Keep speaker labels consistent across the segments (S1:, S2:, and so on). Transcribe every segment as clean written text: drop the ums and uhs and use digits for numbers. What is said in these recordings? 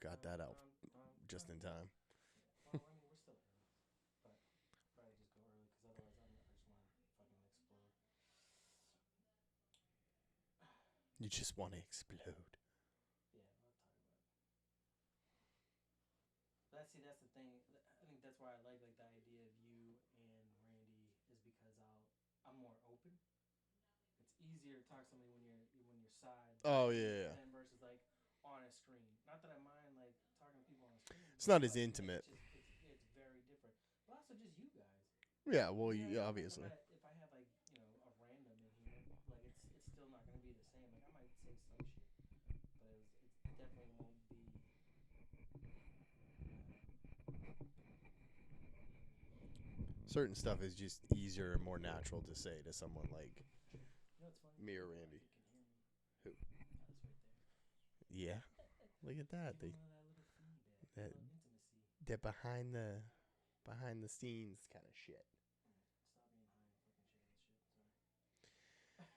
S1: got that out just in time.
S2: Well, I mean, we're still early, but probably just go early because otherwise I just want to fucking explode.
S1: You just want to explode.
S2: Yeah, I'll talk about it. But that's the thing. I think that's why I like the idea of you and Randy is because I'm more open. It's easier to talk to somebody when you're side.
S1: Oh, yeah.
S2: Than versus on a screen. Not that I mind talking to people on a screen.
S1: It's not as intimate.
S2: It's very different. But also just you guys.
S1: Yeah, well,
S2: Yeah,
S1: obviously.
S2: if I have a random in here, it's still not gonna be the same. I might say some shit, but it definitely won't be.
S1: Certain stuff is just easier and more natural to say to someone like
S2: It's funny.
S1: me or Randy.
S2: You can hear me.
S1: Who?
S2: That's right there.
S1: Yeah. Look at that.
S2: Give them that little feedback,
S1: that
S2: little intimacy.
S1: they're behind the scenes kind of shit.
S2: Stop being high and fucking sharing this shit. Sorry.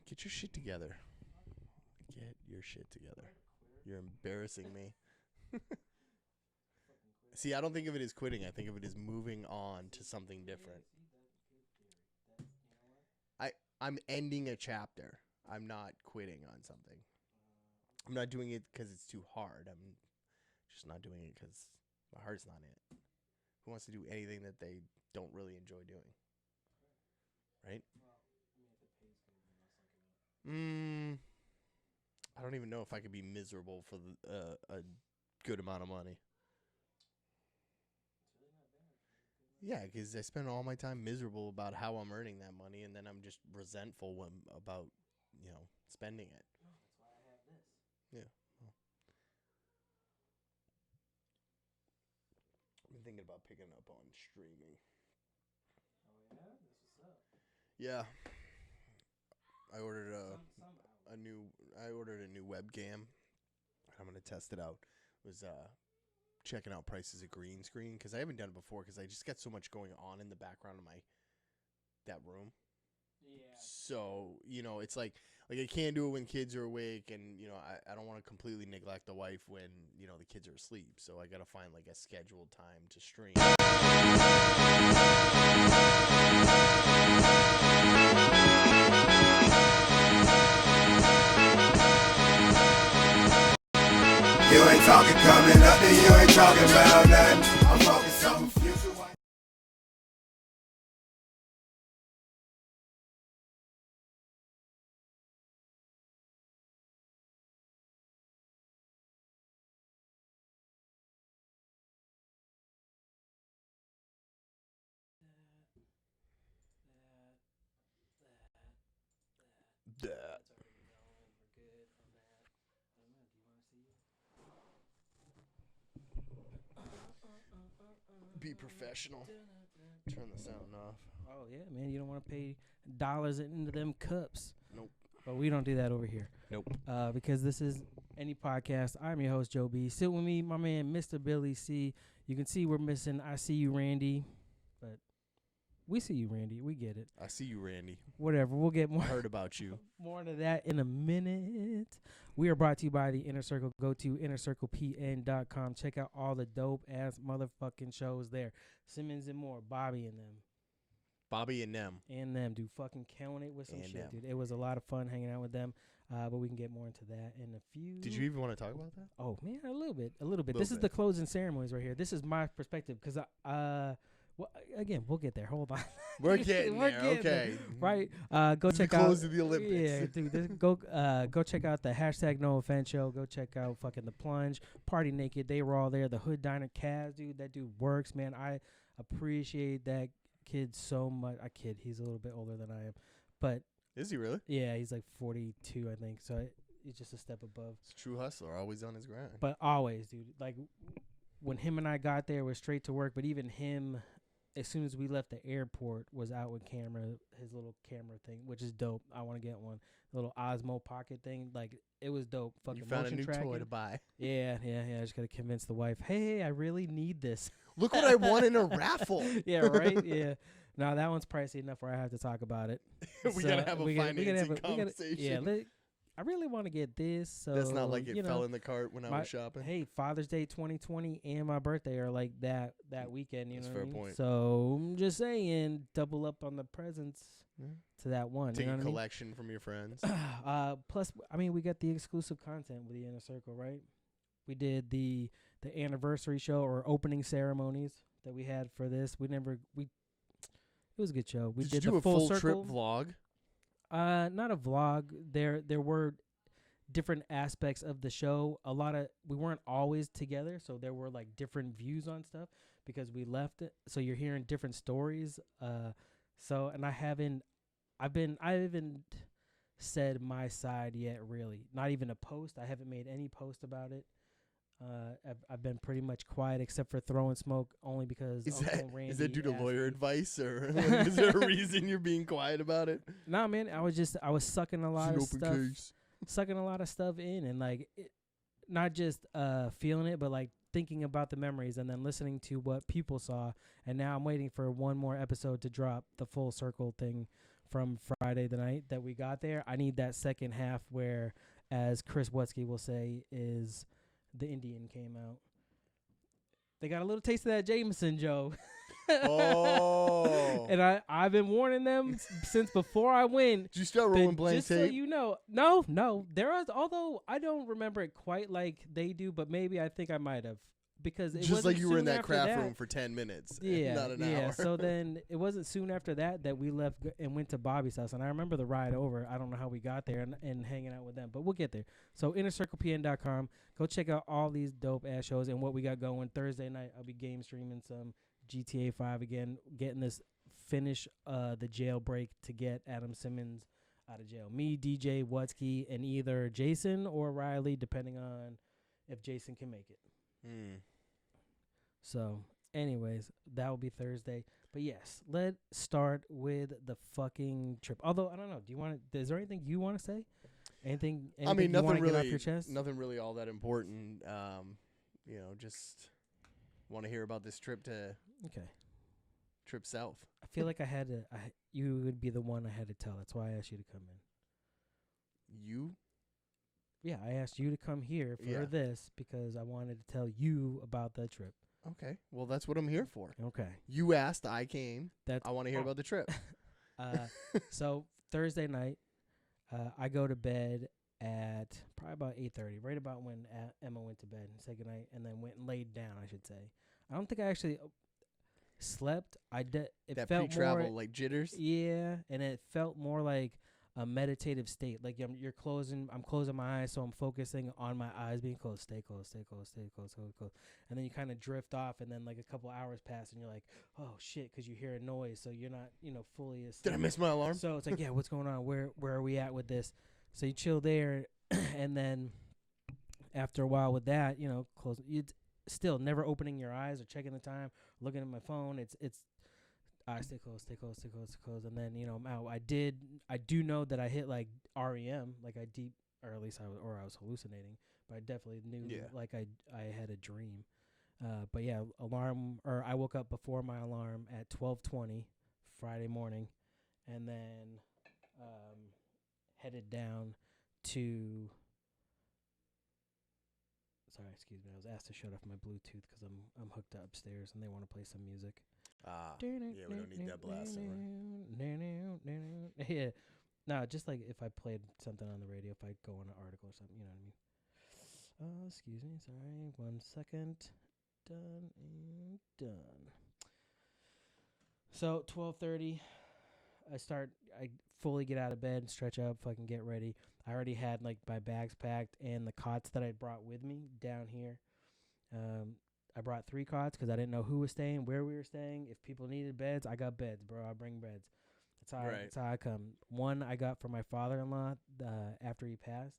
S1: Get your shit together. Get your shit together. You're embarrassing me. See, I don't think of it as quitting. I think of it as moving on to something different. I'm ending a chapter. I'm not quitting on something. I'm not doing it because it's too hard. I'm just not doing it because my heart's not in it. Who wants to do anything that they don't really enjoy doing? Right? I don't even know if I could be miserable for a good amount of money. Yeah, because I spend all my time miserable about how I'm earning that money, and then I'm just resentful about, spending it.
S2: No, that's why I have this.
S1: Yeah. Well. I've been thinking about picking up on streaming.
S2: Oh yeah, that's what's up.
S1: Yeah. I ordered I ordered a new webcam. I'm gonna test it out. It was checking out prices of green screen because I haven't done it before because I just got so much going on in the background of that room.
S2: Yeah.
S1: So it's like I can't do it when kids are awake, and I don't want to completely neglect the wife when the kids are asleep. So I gotta find a scheduled time to stream.
S3: You ain't talking coming up, and you ain't talking about nothing. I'm focused on future.
S1: That.
S2: That's already going. We're good on that. I don't know. Do you want to see it?
S1: Be professional. Turn the sound off.
S2: Oh yeah, man. You don't want to pay dollars into them cups.
S1: Nope.
S2: But we don't do that over here.
S1: Nope.
S2: Because this is Any Podcast. I'm your host, Joe B. Sit with me, my man, Mr. Billy C. You can see we're missing I See You, Randy. But we see you, Randy. We get it.
S1: I see you, Randy.
S2: Whatever. We'll get more.
S1: Heard about you.
S2: More into that in a minute. We are brought to you by the Inner Circle. Go to innercirclepn.com. Check out all the dope-ass motherfucking shows there. Simmons and more. Bobby and them.
S1: Bobby and them.
S2: And them, dude. Fucking killing it with some
S1: and
S2: shit,
S1: them.
S2: dude. It was a lot of fun hanging out with them. But we can get more into that in a few.
S1: Did you even want to talk about that?
S2: Oh, man, a little bit. This is the closing ceremonies right here. This is my perspective because well, again, we'll get there. Hold on.
S1: We're getting there. Okay.
S2: Right. Go check out.
S1: Close to the Olympics.
S2: Yeah, dude. Go check out the hashtag No Offense show. Go check out fucking The Plunge, Party Naked. They were all there. The Hood Diner Cavs, dude. That dude works, man. I appreciate that kid so much. He's a little bit older than I am, but
S1: is he really?
S2: Yeah, he's like 42, I think. So he's just a step above.
S1: It's a true hustler, always on his grind.
S2: But always, dude. Like when him and I got there, we're straight to work. But even him, as soon as we left the airport, was out with his little camera thing, which is dope. I want to get one. Little Osmo Pocket thing. Like, it was dope. Fucking
S1: you found a new
S2: tracking.
S1: toy to buy.
S2: Yeah. I just got to convince the wife, hey, I really need this.
S1: Look what I won in a raffle.
S2: Yeah, right? Yeah. No, that one's pricey enough where I have to talk about it.
S1: we got to have a financing conversation.
S2: I really want to get this. So
S1: That's not like it
S2: you
S1: fell
S2: know,
S1: in the cart when I was shopping.
S2: Hey, Father's Day 2020 and my birthday are like that weekend. You
S1: That's
S2: know
S1: fair
S2: what I mean?
S1: point.
S2: So I'm just saying, double up on the presents to that one.
S1: Take
S2: you know
S1: a
S2: what
S1: collection from your friends.
S2: I mean? Plus, I mean, we got the exclusive content with the Inner Circle, right? We did the anniversary show or opening ceremonies that we had for this. It was a good show. We
S1: Did
S2: did
S1: you do
S2: the
S1: a full
S2: circle
S1: trip vlog?
S2: Not a vlog. There were different aspects of the show. We weren't always together, so there were like different views on stuff because we left it. So you're hearing different stories. And I haven't said my side yet, really. Not even a post. I haven't made any post about it. I've been pretty much quiet except for throwing smoke only because
S1: Is
S2: Randy
S1: that due to
S2: asked
S1: lawyer
S2: me.
S1: advice, or like, is there a reason you're being quiet about it?
S2: Nah, man, I was sucking a lot of
S1: It's an
S2: stuff.
S1: open case.
S2: Sucking a lot of stuff in and like not just feeling it, but like thinking about the memories and then listening to what people saw. And now I'm waiting for one more episode to drop, the full circle thing from Friday the night that we got there. I need that second half where, as Chris Wutsky will say, is the Indian came out. They got a little taste of that Jameson, Joe.
S1: Oh.
S2: And I've been warning them since before I went.
S1: Did you start rolling
S2: Then
S1: blank
S2: just
S1: tape?
S2: so you know, no. There was, although I don't remember it quite like they do, but maybe I think I might have because it
S1: Just
S2: wasn't
S1: like you were in
S2: soon
S1: that
S2: after
S1: craft room for 10 minutes.
S2: Yeah,
S1: Not an
S2: yeah.
S1: hour.
S2: So then it wasn't soon after that we left and went to Bobby's house, and I remember the ride over. I don't know how we got there and hanging out with them, but we'll get there. So innercirclepn.com. Go check out all these dope ass shows and what we got going. Thursday night I'll be game streaming some GTA 5 again, getting this finish the jailbreak to get Adam Simmons out of jail. Me, DJ, Wutsky, and either Jason or Riley, depending on if Jason can make it. So, anyways, that will be Thursday. But yes, let's start with the fucking trip. Although I don't know, is there anything you want to say? Anything
S1: I mean,
S2: you
S1: nothing
S2: want to
S1: really.
S2: get off your chest?
S1: Nothing really all that important. Just want to hear about this trip south.
S2: I feel like you would be the one I had to tell. That's why I asked you to come in.
S1: You?
S2: Yeah, I asked you to come here for this because I wanted to tell you about the trip.
S1: Okay. Well, that's what I'm here for.
S2: Okay.
S1: You asked, I came. I want to hear about the trip.
S2: So Thursday night, I go to bed at probably about 8:30, right about when Emma went to bed and said goodnight, and then went and laid down, I should say. I don't think I actually slept. It
S1: that
S2: felt
S1: pre-travel
S2: more
S1: like jitters.
S2: Yeah, and it felt more like a meditative state. Like I'm closing my eyes, so I'm focusing on my eyes being closed. Stay closed, stay closed, stay closed, stay closed. And then you kind of drift off, and then like a couple hours pass, and you're like, oh shit, because you hear a noise, so you're not fully asleep.
S1: Did I miss my alarm?
S2: So it's like, yeah, what's going on? Where are we at with this? So you chill there, and then after a while with that, close. It's still never opening your eyes or checking the time, looking at my phone. It's stay close, stay close, stay close, stay close, and then I'm out. I do know that I hit like REM, like or at least I was hallucinating, but I definitely knew like I had a dream. But yeah, I woke up before my alarm at 12:20 Friday morning, and then headed down to. Sorry, excuse me. I was asked to shut off my Bluetooth because I'm hooked up upstairs and they want to play some music.
S1: Yeah, we don't need that blasting.
S2: Yeah, no, just like if I played something on the radio, if I go on an article or something, you know what I mean. Excuse me, sorry, 1 second. Done and done. So 12:30, I fully get out of bed, stretch up, fucking get ready. I already had like my bags packed and the cots that I brought with me down here. I brought 3 cots because I didn't know who was staying, where we were staying. If people needed beds, I got beds, bro. I bring beds. That's how I come. One I got from my father-in-law after he passed,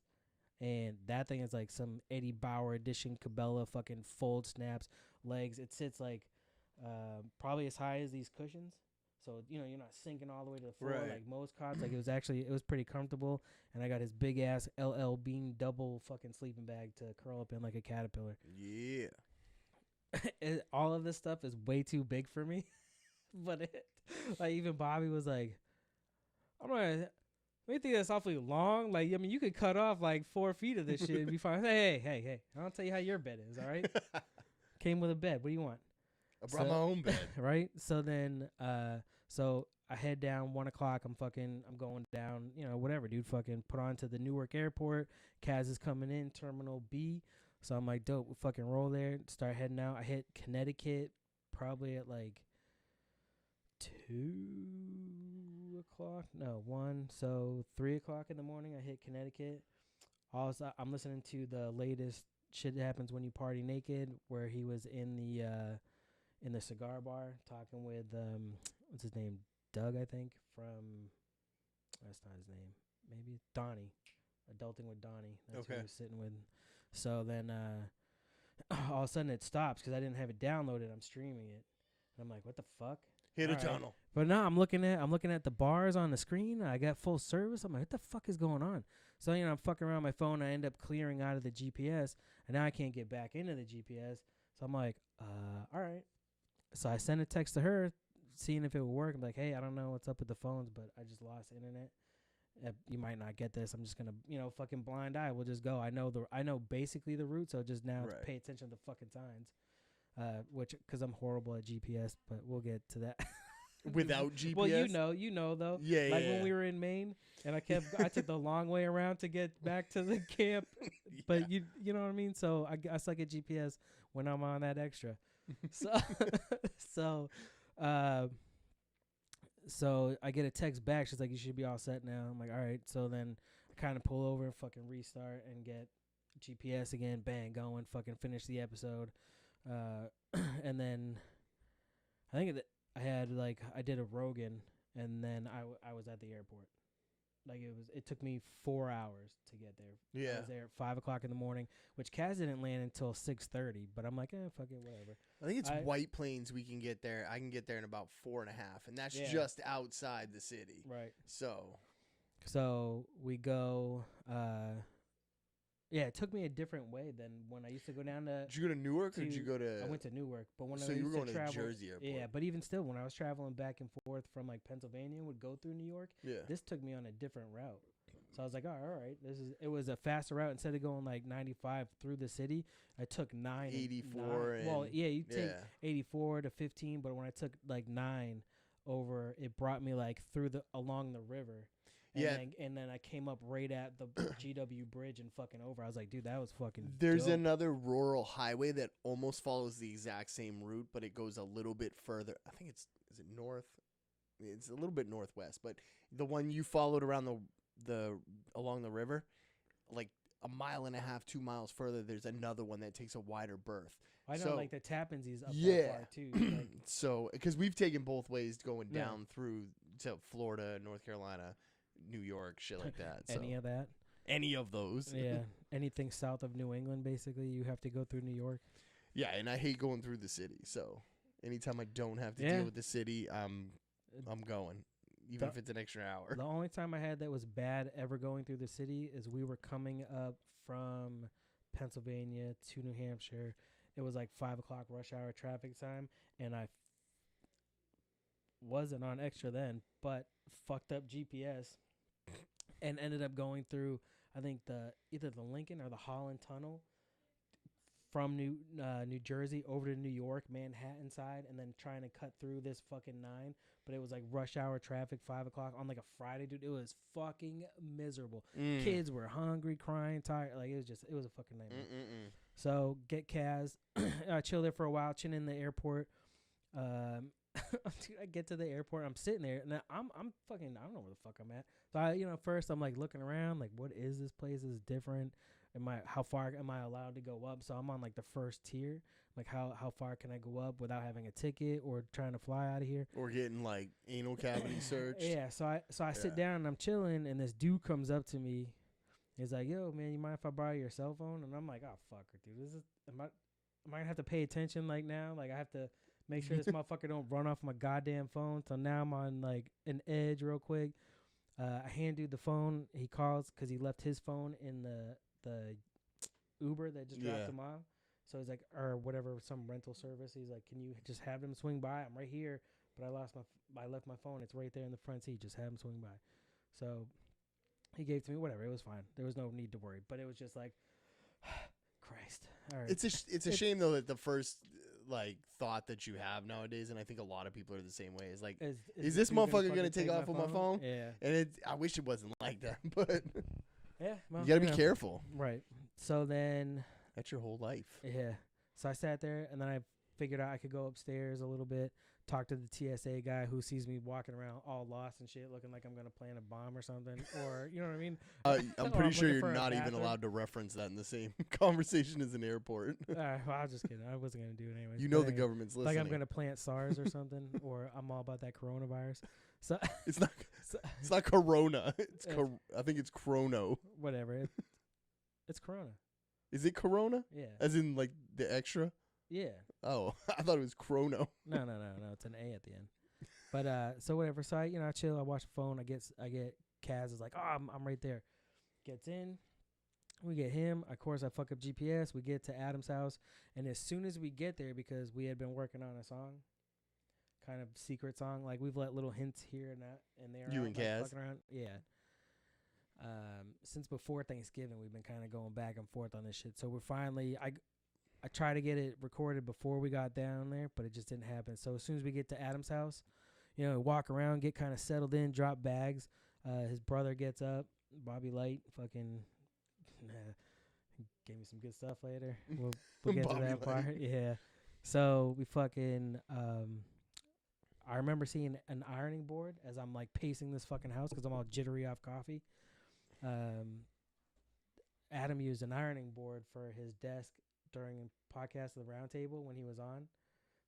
S2: and that thing is like some Eddie Bauer edition Cabela fucking fold snaps legs. It sits like probably as high as these cushions. So, you're not sinking all the way to the floor like most cots. Like, it was pretty comfortable. And I got his big-ass LL Bean double fucking sleeping bag to curl up in like a caterpillar.
S1: Yeah.
S2: All of this stuff is way too big for me. But, like, even Bobby was like, I'm going to We think that's awfully long. Like, I mean, you could cut off like 4 feet of this shit and be fine. Hey. I'll tell you how your bed is, all right? Came with a bed. What do you want?
S1: I brought my own bed.
S2: Right? So then, so I head down 1 o'clock. I'm going down, whatever, dude. Fucking put on to the Newark airport. Kaz is coming in, Terminal B. So I'm like, dope, we'll fucking roll there. Start heading out. I hit Connecticut probably at like 2 o'clock. No, 1. So 3 o'clock in the morning, I hit Connecticut. Also, I'm listening to the latest Shit Happens When You Party Naked, where he was in the cigar bar talking with what's his name, Doug, I think, from that's not his name, maybe Donnie, Adulting with Donnie. That's who he was sitting with. So then all of a sudden it stops because I didn't have it downloaded. I'm streaming it, and I'm like, what the fuck?
S1: Hit a tunnel.
S2: But now I'm looking at the bars on the screen. I got full service. I'm like, what the fuck is going on? So I'm fucking around my phone. I end up clearing out of the GPS, and now I can't get back into the GPS. So I'm like, all right. So I sent a text to her, seeing if it would work. I'm like, hey, I don't know what's up with the phones, but I just lost internet. You might not get this. I'm just gonna, fucking blind eye. We'll just go. I know basically the route, so just now to pay attention to the fucking signs. Because I'm horrible at GPS, but we'll get to that.
S1: Without GPS?
S2: Well, you know though.
S1: Yeah,
S2: like when we were in Maine, and I took the long way around to get back to the camp. But you know what I mean. So I suck at GPS when I'm on that extra. So I get a text back. She's like, you should be all set now. I'm like, all right. So then I kind of pull over and fucking restart and get GPS again. Bang, going. Fucking finish the episode. And then I think I did a Rogan, and then I was at the airport. Like it took me 4 hours to get there.
S1: Yeah.
S2: I was there at 5 o'clock in the morning, which Kaz didn't land until 6:30. But I'm like, fuck it, whatever.
S1: I think it's White Plains we can get there. I can get there in about 4.5, and that's just outside the city.
S2: Right.
S1: So
S2: we go. It took me a different way than when I used to go down to.
S1: Did you go to Newark or did you go to?
S2: I went to Newark, but when
S1: so
S2: I
S1: you
S2: used
S1: were going
S2: to travel,
S1: Jersey Airport.
S2: Yeah, but even still, when I was traveling back and forth from like Pennsylvania, would go through New York.
S1: Yeah.
S2: This took me on a different route, so I was like, all right, it was a faster route. Instead of going like 95 through the city, I took
S1: 84.
S2: You take 84 to 15, but when I took like 9 over, it brought me like along the river. And then I came up right at the GW bridge and fucking over. I was like, dude, that was fucking
S1: There's
S2: dope.
S1: another rural highway that almost follows the exact same route, but it goes a little bit further. I think is it north? It's a little bit northwest, but the one you followed around along the river, like a mile and a half, 2 miles further, there's another one that takes a wider berth.
S2: I know, like the Tappansies up that far too. Like,
S1: so, because we've taken both ways going down through to Florida, North Carolina, New York, shit like that.
S2: Any of that?
S1: Any of those.
S2: Yeah. Anything south of New England, basically, you have to go through New York.
S1: Yeah, and I hate going through the city. So anytime I don't have to deal with the city, I'm going, even if it's an extra hour.
S2: The only time I had that was bad ever going through the city is we were coming up from Pennsylvania to New Hampshire. It was like 5 o'clock rush hour traffic time, and I wasn't on extra then, but fucked up GPS and ended up going through, I think either the Lincoln or the Holland Tunnel from New Jersey over to New York, Manhattan side, and then trying to cut through this fucking 9. But it was like rush hour traffic, 5 o'clock on like a Friday, dude. It was fucking miserable. Kids were hungry, crying, tired. Like it was a fucking nightmare. So get Kaz, chill there for a while, chill in the airport. Dude, I get to the airport. I'm sitting there, and I'm fucking. I don't know where the fuck I'm at. So first I'm like looking around, like what is this place? Is different? How far am I allowed to go up? So I'm on like the first tier. Like how far can I go up without having a ticket or trying to fly out of here
S1: or getting like anal cavity searched?
S2: Yeah. So I sit down and I'm chilling, and this dude comes up to me. He's like, "Yo, man, you mind if I borrow your cell phone?" And I'm like, "Oh, fuck it, dude. Am I gonna have to pay attention like now? Like I have to make sure this motherfucker don't run off my goddamn phone." So now I'm on like an edge real quick. I hand dude the phone. He calls because he left his phone in the Uber that just dropped him off. So he's like, or whatever, some rental service. He's like, "Can you just have them swing by? I'm right here, but I left my phone. It's right there in the front seat. Just have them swing by." So He gave to me, whatever. It was fine. There was no need to worry. But it was just like, Christ. All right.
S1: It's a shame though that the first like thought that you have nowadays, and I think a lot of people are the same way. Is like, is this
S2: dude
S1: motherfucker gonna
S2: fucking
S1: take off with my phone?
S2: Yeah.
S1: And I wish it wasn't like that, but
S2: Yeah. Well,
S1: you gotta be careful.
S2: Right. So then.
S1: That's your whole life.
S2: Yeah. So I sat there, and then I figured out I could go upstairs a little bit, talk to the TSA guy who sees me walking around all lost and shit, looking like I'm gonna plant a bomb or something, or you know what I mean.
S1: I'm pretty sure
S2: looking for
S1: you're
S2: a
S1: not even
S2: bathroom.
S1: allowed to reference that in the same conversation as an airport.
S2: Well, I was just kidding. I wasn't gonna do it anyways.
S1: You know
S2: But
S1: the
S2: anyway,
S1: government's listening.
S2: like I'm gonna plant SARS or something, or I'm all about that coronavirus. So
S1: It's not.
S2: So-
S1: It's not Corona. I think it's Chrono.
S2: whatever. It's Corona.
S1: Is it Corona?
S2: Yeah.
S1: As in like the extra?
S2: Yeah.
S1: Oh, I thought it was Chrono.
S2: No. It's an A at the end. But so whatever. So I chill. I watch the phone. I get Kaz is like, oh, I'm right there. Gets in. We get him. Of course, I fuck up GPS. We get to Adam's house, and as soon as we get there, because we had been working on a song, kind of secret song, like we've let little hints here and that and there.
S1: You
S2: out,
S1: and
S2: like,
S1: Kaz?
S2: fucking around. Yeah. Since before Thanksgiving, we've been kind of going back and forth on this shit. So we're finally, I tried to get it recorded before we got down there, but it just didn't happen. So as soon as we get to Adam's house, walk around, get kind of settled in, drop bags. His brother gets up, Bobby Light, fucking gave me some good stuff later. We'll get to
S1: Bobby
S2: that part.
S1: Light.
S2: Yeah. So we fucking, I remember seeing an ironing board as I'm like pacing this fucking house because I'm all jittery off coffee. Adam used an ironing board for his desk during podcast of the Roundtable when he was on.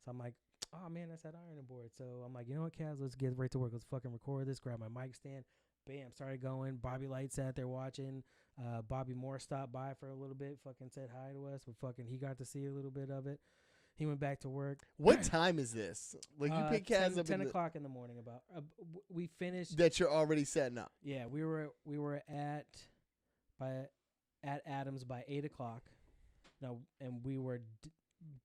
S2: So I'm like, oh man, that's that ironing board. So I'm like, you know what, Kaz, let's get right to work. Let's fucking record this. Grab my mic stand. Bam, started going. Bobby Light sat there watching. Bobby Moore stopped by for a little bit. Fucking said hi to us, but fucking he got to see a little bit of it. He went back to work.
S1: What time is this? Like you pick Kaz up
S2: 10 o'clock in the morning. About we finished.
S1: that you're already setting up.
S2: Yeah, we were at Adams by 8 o'clock. No, and we were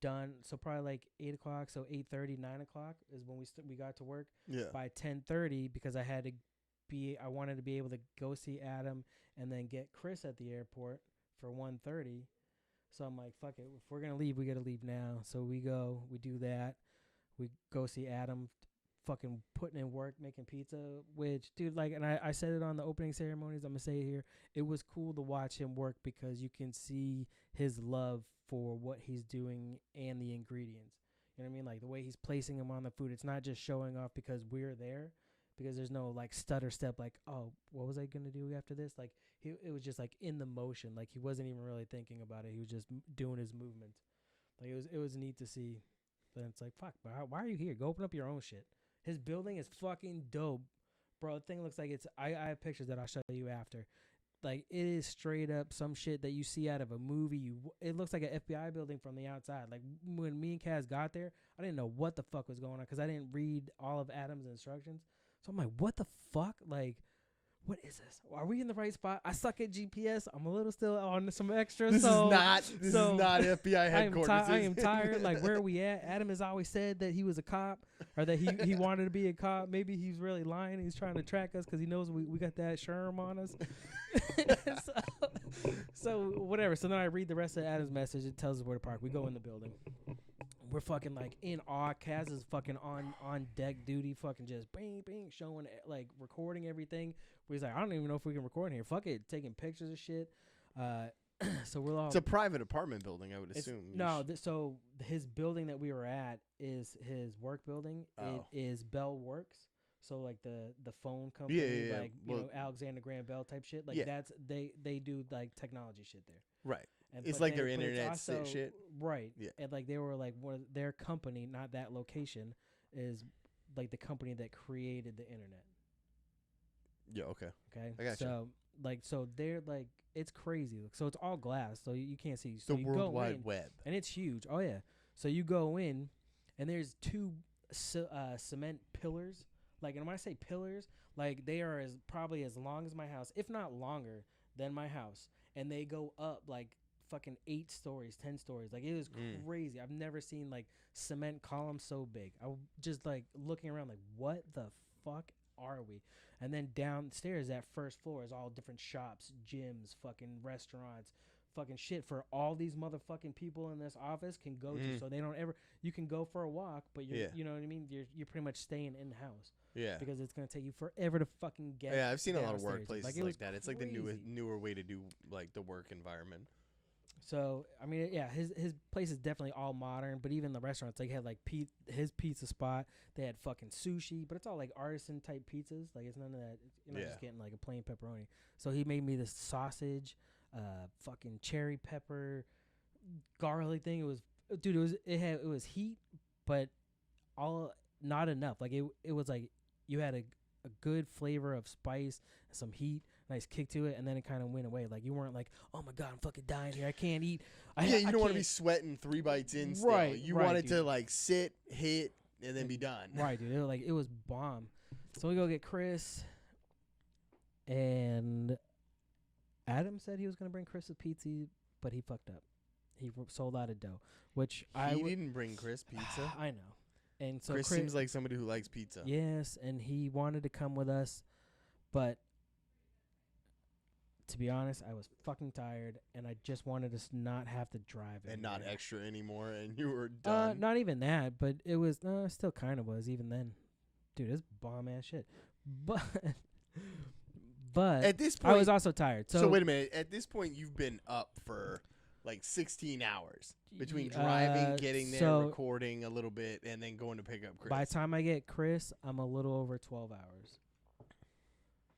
S2: done. So probably like 8 o'clock. So 8:30, 9 o'clock is when we got to work.
S1: Yeah.
S2: By 10:30 because I wanted to be able to go see Adam and then get Chris at the airport for 1:30. So I'm like, fuck it. If we're gonna leave, we gotta leave now. So we go, we do that. We go see Adam, fucking putting in work, making pizza. Which, dude, like, and I said it on the opening ceremonies. I'm gonna say it here. It was cool to watch him work because you can see his love for what he's doing and the ingredients. You know what I mean? Like the way he's placing them on the food. It's not just showing off because we're there. Because there's no like stutter step like, oh, what was I gonna do after this? Like it was just like in the motion. Like he wasn't even really thinking about it. He was just doing his movements. Like it was neat to see. Then it's like, fuck, bro, why are you here? Go open up your own shit. His building is fucking dope, bro. The thing looks like it's. I have pictures that I'll show you after. Like it is straight up some shit that you see out of a movie. It looks like an FBI building from the outside. Like when me and Kaz got there, I didn't know what the fuck was going on because I didn't read all of Adam's instructions. So I'm like, what the fuck? Like, what is this? Are we in the right spot? I suck at GPS. I'm a little still on some extra.
S1: This
S2: so,
S1: is not FBI headquarters.
S2: I am tired. Like, where are we at? Adam has always said that he was a cop or that he wanted to be a cop. Maybe he's really lying. He's trying to track us because he knows we got that Sherm on us. so whatever. So then I read the rest of Adam's message. It tells us where to park. We go in the building. We're fucking like in awe. Kaz is fucking on deck duty, fucking just bing, showing, like recording everything. He's like, I don't even know if we can record in here. Fuck it, taking pictures of shit. So we're all.
S1: It's a private apartment building, I would assume.
S2: So his building that we were at is his work building.
S1: Oh.
S2: It is Bell Works. So like the phone company,
S1: Yeah.
S2: like Alexander Graham Bell type shit. Like that's they do like technology shit there.
S1: Right.
S2: And,
S1: It's
S2: but
S1: like their
S2: but it's
S1: internet
S2: also,
S1: shit.
S2: Right.
S1: Yeah.
S2: And like they were like their company, not that location, is like the company that created the internet.
S1: Yeah, okay.
S2: Okay.
S1: I gotcha.
S2: So they're like it's crazy. So it's all glass, so you can't see. So
S1: The
S2: you
S1: World
S2: go
S1: Wide
S2: in,
S1: Web.
S2: and it's huge. Oh yeah. So you go in, and there's two cement pillars. Like, and when I say pillars, like they are probably as long as my house, if not longer than my house, and they go up like fucking 8 stories, 10 stories. Like it was crazy. I've never seen like cement columns so big. I was just like looking around like, what the fuck are we? And then downstairs, that first floor is all different shops, gyms, fucking restaurants, fucking shit for all these motherfucking people in this office can go to. So they don't ever. You can go for a walk, but you know what I mean. You're pretty much staying in the house.
S1: Yeah.
S2: Because it's gonna take you forever to fucking get.
S1: Yeah, I've seen a lot of
S2: downstairs.
S1: workplaces like that. It's like the newer way to do like the work environment.
S2: So I mean, yeah, his place is definitely all modern, but even the restaurants, like had like his pizza spot, they had fucking sushi, but it's all like artisan type pizzas. Like it's none of that. You're not just getting like a plain pepperoni. So he made me this sausage, fucking cherry pepper, garlic thing. It was, dude, it was heat, but all not enough. Like it was like you had a good flavor of spice, some heat, nice kick to it, and then it kind of went away. Like you weren't like, oh my god, I'm fucking dying here, I can't eat.
S1: You don't want to be sweating 3 bites in still.
S2: Right,
S1: you want it to like sit, hit, and then be done.
S2: Right, dude. It was bomb. So we go get Chris, and Adam said he was gonna bring Chris a pizza, but he fucked up. He sold out of dough, which
S1: he didn't bring Chris pizza.
S2: I know. And so
S1: Chris seems like somebody who likes pizza.
S2: Yes, and he wanted to come with us, but to be honest, I was fucking tired, and I just wanted to not have to drive
S1: and not extra anymore, and you were done.
S2: Not even that, but it was still kind of was even then. Dude, it's bomb ass shit. But
S1: at this point,
S2: I was also tired. So
S1: wait a minute. At this point, you've been up for like 16 hours between driving, getting there, recording a little bit, and then going to pick up Chris.
S2: By the time I get Chris, I'm a little over 12 hours.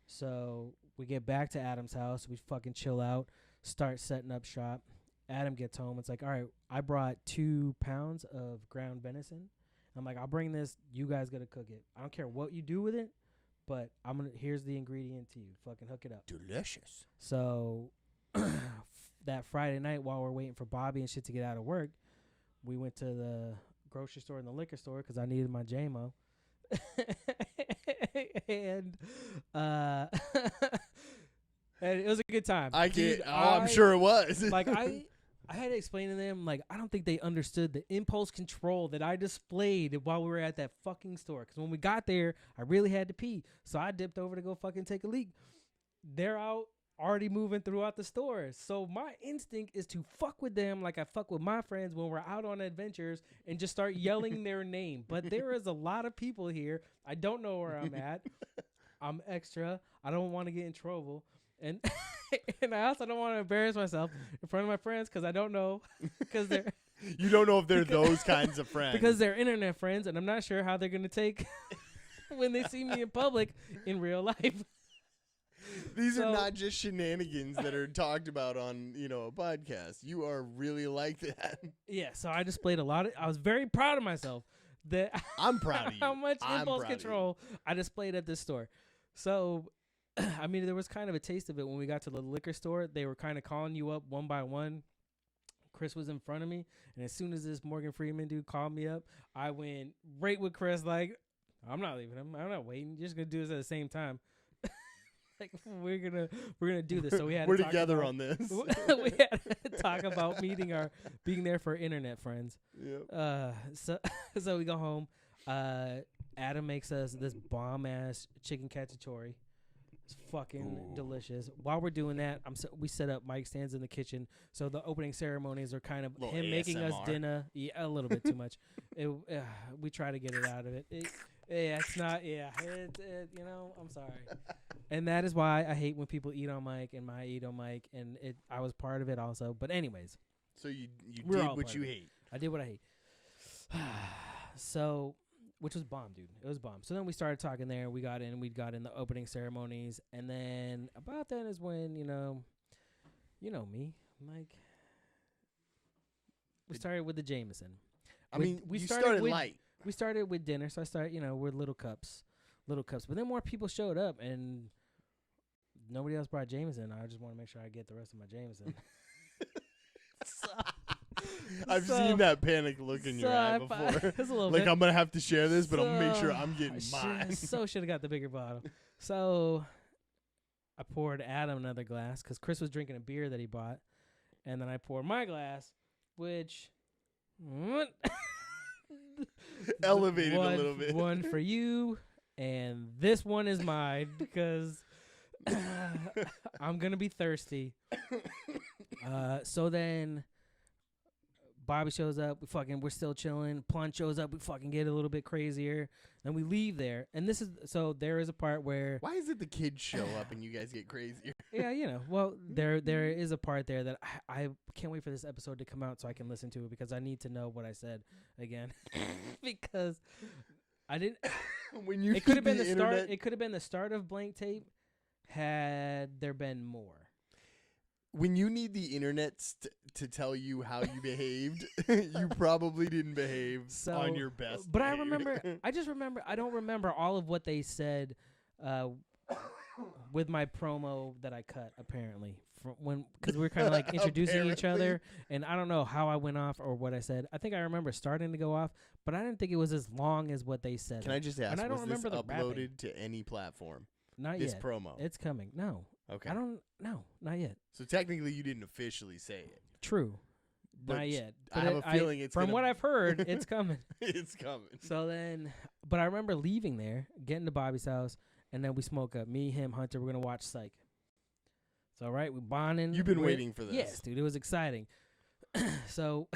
S2: So we get back to Adam's house. We fucking chill out, start setting up shop. Adam gets home. It's like, all right, I brought 2 pounds of ground venison. I'm like, I'll bring this. You guys got to cook it. I don't care what you do with it, but here's the ingredient to you. Fucking hook it up.
S1: Delicious.
S2: So that Friday night, while we're waiting for Bobby and shit to get out of work, we went to the grocery store and the liquor store because I needed my JMO. and and it was a good time.
S1: I'm sure it was.
S2: Like I had to explain to them, like, I don't think they understood the impulse control that I displayed while we were at that fucking store. Because when we got there, I really had to pee. So I dipped over to go fucking take a leak. They're out already moving throughout the store. So my instinct is to fuck with them like I fuck with my friends when we're out on adventures and just start yelling their name. But there is a lot of people here. I don't know where I'm at. I'm extra. I don't want to get in trouble. And and I also don't want to embarrass myself in front of my friends because I don't know. Because they're
S1: you don't know if they're those kinds of friends.
S2: Because they're internet friends, and I'm not sure how they're going to take when they see me in public in real life.
S1: These are not just shenanigans that are talked about on, a podcast. You are really like that.
S2: Yeah, so I displayed I was very proud of myself that
S1: I'm proud of you.
S2: How much impulse control I displayed at this store. So, I mean, there was kind of a taste of it when we got to the liquor store. They were kind of calling you up one by one. Chris was in front of me, and as soon as this Morgan Freeman dude called me up, I went right with Chris like, I'm not leaving him. I'm not waiting. You're just going to do this at the same time. Like we're gonna do this. So we're
S1: together on this.
S2: We had to talk about being there for internet friends.
S1: Yep.
S2: So we go home. Adam makes us this bomb ass chicken cacciatore. It's fucking delicious. While we're doing that, we set up mic stands in the kitchen. So the opening ceremonies are kind of him ASMR. Making us dinner. Yeah, a little bit too much. We try to get it out of it. It's not. Yeah, I'm sorry. And that is why I hate when people eat on mic and I eat on mic, and I was part of it also. But anyways.
S1: So you did what you hate.
S2: I did what I hate. So, which was bomb, dude. It was bomb. So then we started talking there. We got in the opening ceremonies, and then about then is when you know me, Mike. We started with the Jameson.
S1: We started light.
S2: We started with dinner, so I started, with little cups. But then more people showed up, and nobody else brought Jameson. I just want to make sure I get the rest of my Jameson.
S1: I've seen that panic look in your eye before.
S2: It's a little
S1: like,
S2: bit.
S1: I'm going to have to share this, but I'm going to make sure I'm getting mine.
S2: Should have got the bigger bottle. So I poured Adam another glass because Chris was drinking a beer that he bought. And then I poured my glass, which...
S1: elevated a little bit.
S2: One for you, And this one is mine because I'm going to be thirsty. So then Bobby shows up. We're still chilling. Plunge shows up. We fucking get a little bit crazier. Then we leave there. And there is a part where.
S1: Why is it the kids show up and you guys get crazier?
S2: Yeah, well, there is a part there that I can't wait for this episode to come out so I can listen to it because I need to know what I said again. Because I didn't.
S1: When you
S2: it could have been the
S1: internet,
S2: start. It could have been the start of Blank Tape had there been more.
S1: When you need the internet to tell you how you behaved, you probably didn't behave on your best.
S2: But I just remember. I don't remember all of what they said with my promo that I cut. Apparently, because we were kind of like introducing each other, and I don't know how I went off or what I said. I think I remember starting to go off, but I didn't think it was as long as what they said.
S1: Can I just ask?
S2: And I don't
S1: was
S2: remember
S1: this
S2: the
S1: uploaded
S2: rapping.
S1: to any platform?
S2: Not
S1: this
S2: yet.
S1: promo.
S2: It's coming. No.
S1: Okay.
S2: No, not yet.
S1: So technically, you didn't officially say it.
S2: True.
S1: But
S2: not yet.
S1: I
S2: But
S1: have a feeling it's
S2: from what I've heard, it's coming.
S1: It's coming.
S2: So then, but I remember leaving there, getting to Bobby's house, and then we smoke up. Me, him, Hunter, we're going to watch Psych. So, all right, we bonding.
S1: You've been waiting for this.
S2: Yes, dude. It was exciting. So.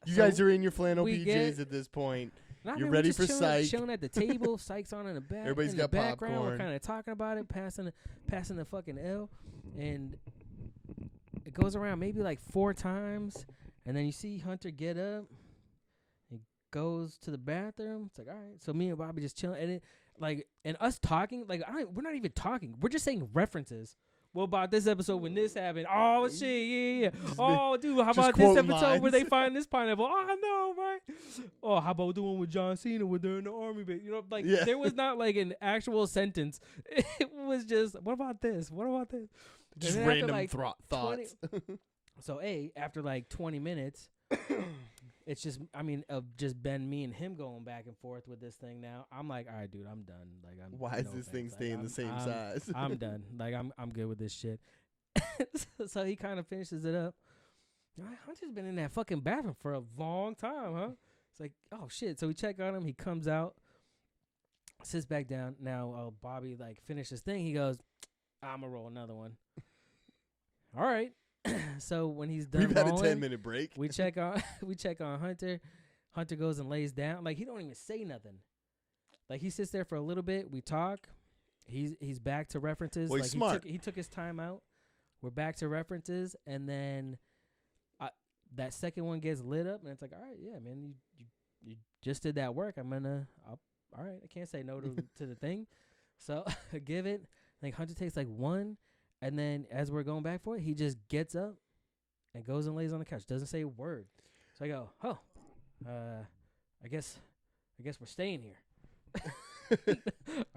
S1: You guys are in your flannel PJs at this point. You're ready for Psych.
S2: Chilling at the table. Psych's on in the back.
S1: Everybody's
S2: in
S1: got
S2: the background.
S1: popcorn.
S2: We're kind of talking about it, passing the fucking L. And it goes around maybe like 4 times. And then you see Hunter get up. He goes to the bathroom. It's like, all right. So me and Bobby just chilling. And us talking, we're not even talking. We're just saying references. What about this episode when this happened? Oh, shit, yeah. Oh, dude, how about this episode where they find this pineapple? Oh, no, right? Oh, how about the one with John Cena where they're in the army? There was not like an actual sentence. It was just, what about this? What about this?
S1: Just random thoughts.
S2: So, after like 20 minutes, it's just, of just Ben, me, and him going back and forth with this thing now. I'm like, all right, dude, I'm done.
S1: Why is this thing staying the same size?
S2: I'm done. I'm good with this shit. So he kind of finishes it up. Hunter's been in that fucking bathroom for a long time, huh? It's like, oh, shit. So we check on him. He comes out, sits back down. Now, Bobby, finished his thing. He goes, I'm going to roll another one. All right. So when he's done,
S1: we've had a 10-minute break.
S2: We check on Hunter. Hunter goes and lays down. He don't even say nothing. He sits there for a little bit. We talk. He's back to references.
S1: Well, he's smart.
S2: He took his time out. We're back to references, and then that second one gets lit up, and it's like, all right, yeah, man, you just did that work. All right, I can't say no to the thing. So I give it. I think Hunter takes one. And then as we're going back for it, he just gets up and goes and lays on the couch. Doesn't say a word. So I go, I guess we're staying here.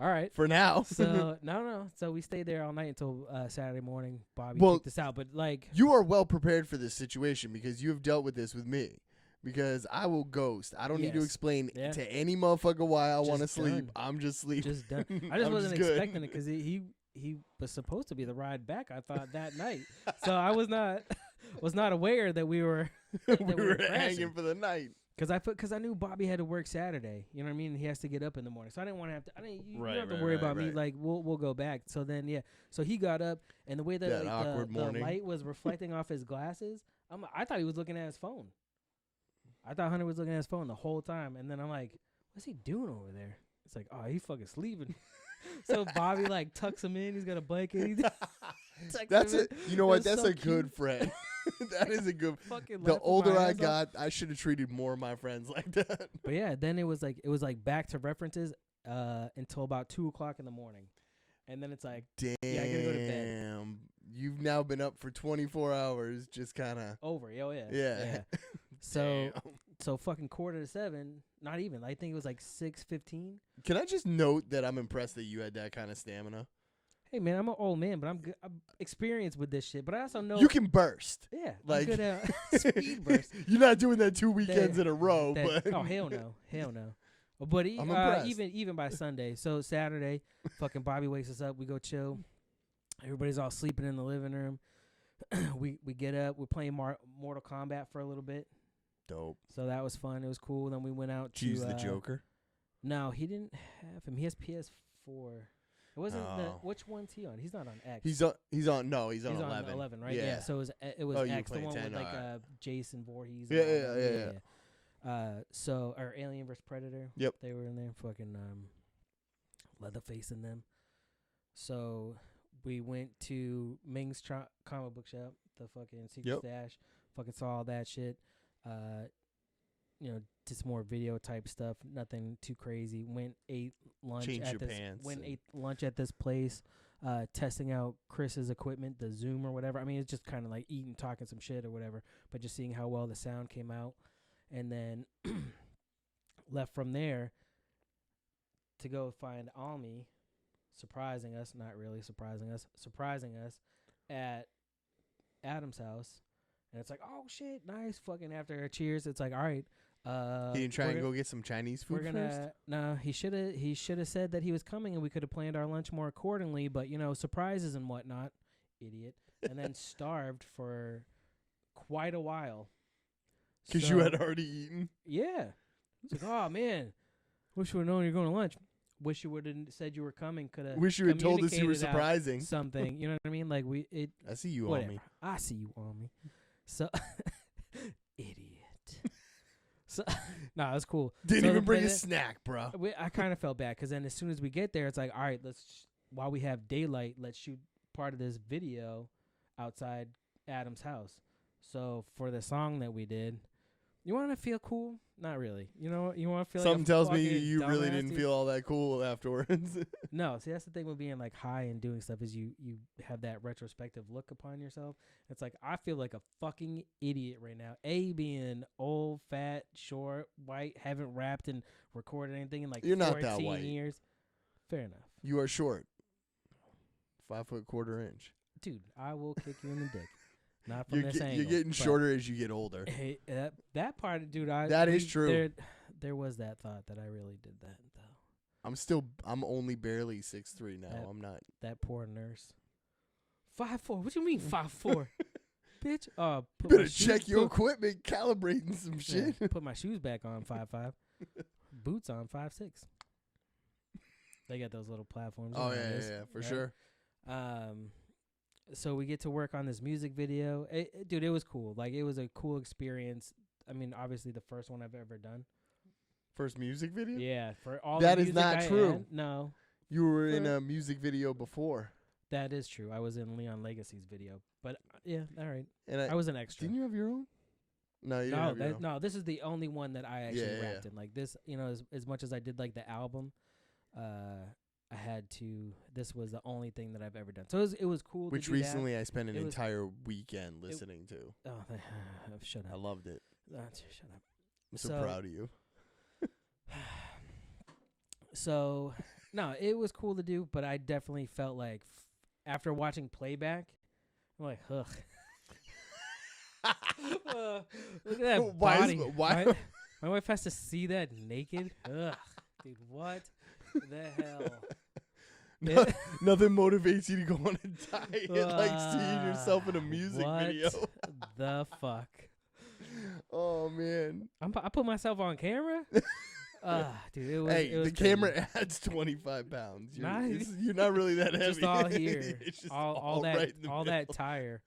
S2: All right.
S1: For now.
S2: So no. So we stayed there all night until Saturday morning. Bobby kicked us out. But
S1: you are well prepared for this situation because you have dealt with this with me. Because I will ghost. I don't need to explain to any motherfucker why I want to sleep. I'm just sleeping.
S2: Just done. I just wasn't expecting it because he was supposed to be the ride back, I thought, that night. So I was not aware that we were
S1: we were hanging for the night.
S2: Because I knew Bobby had to work Saturday. You know what I mean? He has to get up in the morning. So I didn't want to have to. You don't have to worry about me. We'll go back. So then So he got up, and the way that the light was reflecting off his glasses, I thought he was looking at his phone. I thought Hunter was looking at his phone the whole time, and then I'm like, what's he doing over there? It's like, oh, he fucking sleeping. So Bobby tucks him in. He's got a blanket.
S1: That's it. You know what? That's
S2: so
S1: a good friend. That is a good.
S2: Fucking
S1: the older I got, I should have treated more of my friends like that.
S2: But yeah, then it was back to references until about 2:00 in the morning, and then it's like,
S1: damn,
S2: yeah, I gotta go to bed.
S1: You've now been up for 24 hours, just kind of
S2: over. Oh yeah.
S1: Yeah.
S2: So fucking 6:45. Not even. I think it was 6:15.
S1: Can I just note that I'm impressed that you had that kind of stamina?
S2: Hey man, I'm an old man, but I'm good. I'm experienced with this shit. But I also know
S1: you can burst.
S2: Yeah, I'm good at speed burst.
S1: You're not doing that 2 weekends in a row. But
S2: oh hell no. But even by Sunday, so Saturday, fucking Bobby wakes us up. We go chill. Everybody's all sleeping in the living room. we get up. We're playing Mortal Kombat for a little bit.
S1: Dope.
S2: So that was fun. It was cool. Then we went out
S1: to use the Joker.
S2: No, he didn't have him. He has PS4. It wasn't the
S1: Oh.
S2: which one's he on? He's not on X.
S1: He's on 11.
S2: 11, right?
S1: Yeah.
S2: So it was
S1: Oh, you
S2: X, the
S1: played
S2: one
S1: 10,
S2: with like
S1: alright.
S2: Jason Voorhees.
S1: Yeah,
S2: and all
S1: yeah,
S2: that.
S1: yeah.
S2: So or Alien vs Predator.
S1: Yep.
S2: They were in there, fucking Leatherface in them. So we went to Ming's comic book shop, the fucking Secret
S1: Yep.
S2: Stash. Fucking saw all that shit. Did some more video type stuff. Nothing too crazy. Ate lunch
S1: Change
S2: at
S1: your
S2: this.
S1: pants
S2: Ate lunch at this place. Testing out Chris's equipment, the Zoom or whatever. I mean, it's just kind of like eating, talking some shit or whatever, but just seeing how well the sound came out, and then left from there to go find Almi, surprising us, not really surprising us at Adam's house. And it's like, oh shit, nice. Fucking after our cheers, it's like, all right.
S1: He didn't try and go get some Chinese food first?
S2: No, he should have said that he was coming, and we could have planned our lunch more accordingly. But surprises and whatnot, idiot. And then starved for quite a while.
S1: Because you had already eaten?
S2: Yeah. It's like, oh man, wish you would have known you're going to lunch. Wish you would have said you were coming. Could have.
S1: Wish you had told us you were surprising.
S2: Something, you know what I mean? Like
S1: I see you
S2: whatever.
S1: on me.
S2: I see you on me. So, idiot. So, no, it's cool.
S1: Didn't
S2: So
S1: even
S2: the
S1: bring a
S2: minute-
S1: snack, bro.
S2: I kind of felt bad because then as soon as we get there, it's like, all right, while we have daylight, let's shoot part of this video outside Adam's house. So for the song that we did, you want to feel cool? Not really. You know, you want to feel
S1: Something
S2: like
S1: tells me
S2: fucking
S1: you really
S2: dumbass,
S1: didn't
S2: dude.
S1: feel all that cool afterwards.
S2: No, see, that's the thing with being like high and doing stuff is you have that retrospective look upon yourself. It's like I feel like a fucking idiot right now. Being old, fat, short, white, haven't rapped and recorded anything in like
S1: You're not
S2: 14
S1: that white.
S2: years. Fair enough.
S1: You are short. 5 foot quarter inch.
S2: Dude, I will kick you in the dick. Not from this angle.
S1: You're getting
S2: but
S1: shorter as you get older.
S2: Hey, that part, dude.
S1: That is true.
S2: There was that thought that I really did that though.
S1: I'm only barely 6'3" now.
S2: That-
S1: I'm not.
S2: That poor nurse. 5'4". What you mean 5'4"? Bitch. Put
S1: Better
S2: my shoes-
S1: check your
S2: put-
S1: equipment, calibrating some
S2: yeah,
S1: shit.
S2: put my shoes back on 5'5". Boots on 5'6". They got those little platforms.
S1: Oh
S2: you know how it is,
S1: yeah, for
S2: right?
S1: sure.
S2: So we get to work on this music video. Dude, it was cool. Like, it was a cool experience. I mean, obviously the first one I've ever done.
S1: First music video?
S2: Yeah, for all
S1: That
S2: the
S1: is
S2: music
S1: not
S2: I
S1: true.
S2: had- no,
S1: You were in
S2: For-
S1: a music video before,
S2: that is true. I was in Leon Legacy's video, but yeah, all right.
S1: and
S2: I was an extra.
S1: Didn't you have your own? No, you didn't have your own.
S2: No, this is the only one that I actually
S1: Yeah,
S2: rapped in. Like this, as much as I did like the album, I had to. This was the only thing that I've ever done. So it was cool.
S1: Which
S2: to do
S1: recently I spent an
S2: It was-
S1: entire weekend listening to.
S2: that. Oh, shut
S1: I
S2: up.
S1: loved it.
S2: Shut up.
S1: I'm so
S2: So-
S1: proud of you.
S2: So, no, it was cool to do, but I definitely felt like after watching playback, I'm like, ugh. Look at that
S1: Why is-
S2: body.
S1: why-
S2: My wife has to see that naked. Ugh, dude, what the hell?
S1: No, nothing motivates you to go on a diet like seeing yourself in a music
S2: what
S1: video.
S2: the fuck?
S1: Oh man!
S2: I put myself on camera. Dude, it was.
S1: Hey,
S2: it was
S1: the
S2: crazy.
S1: camera adds 25 pounds.
S2: Nice.
S1: You're not really that heavy.
S2: Just all here,
S1: It's just
S2: all that,
S1: right in the
S2: all that
S1: middle.
S2: tire.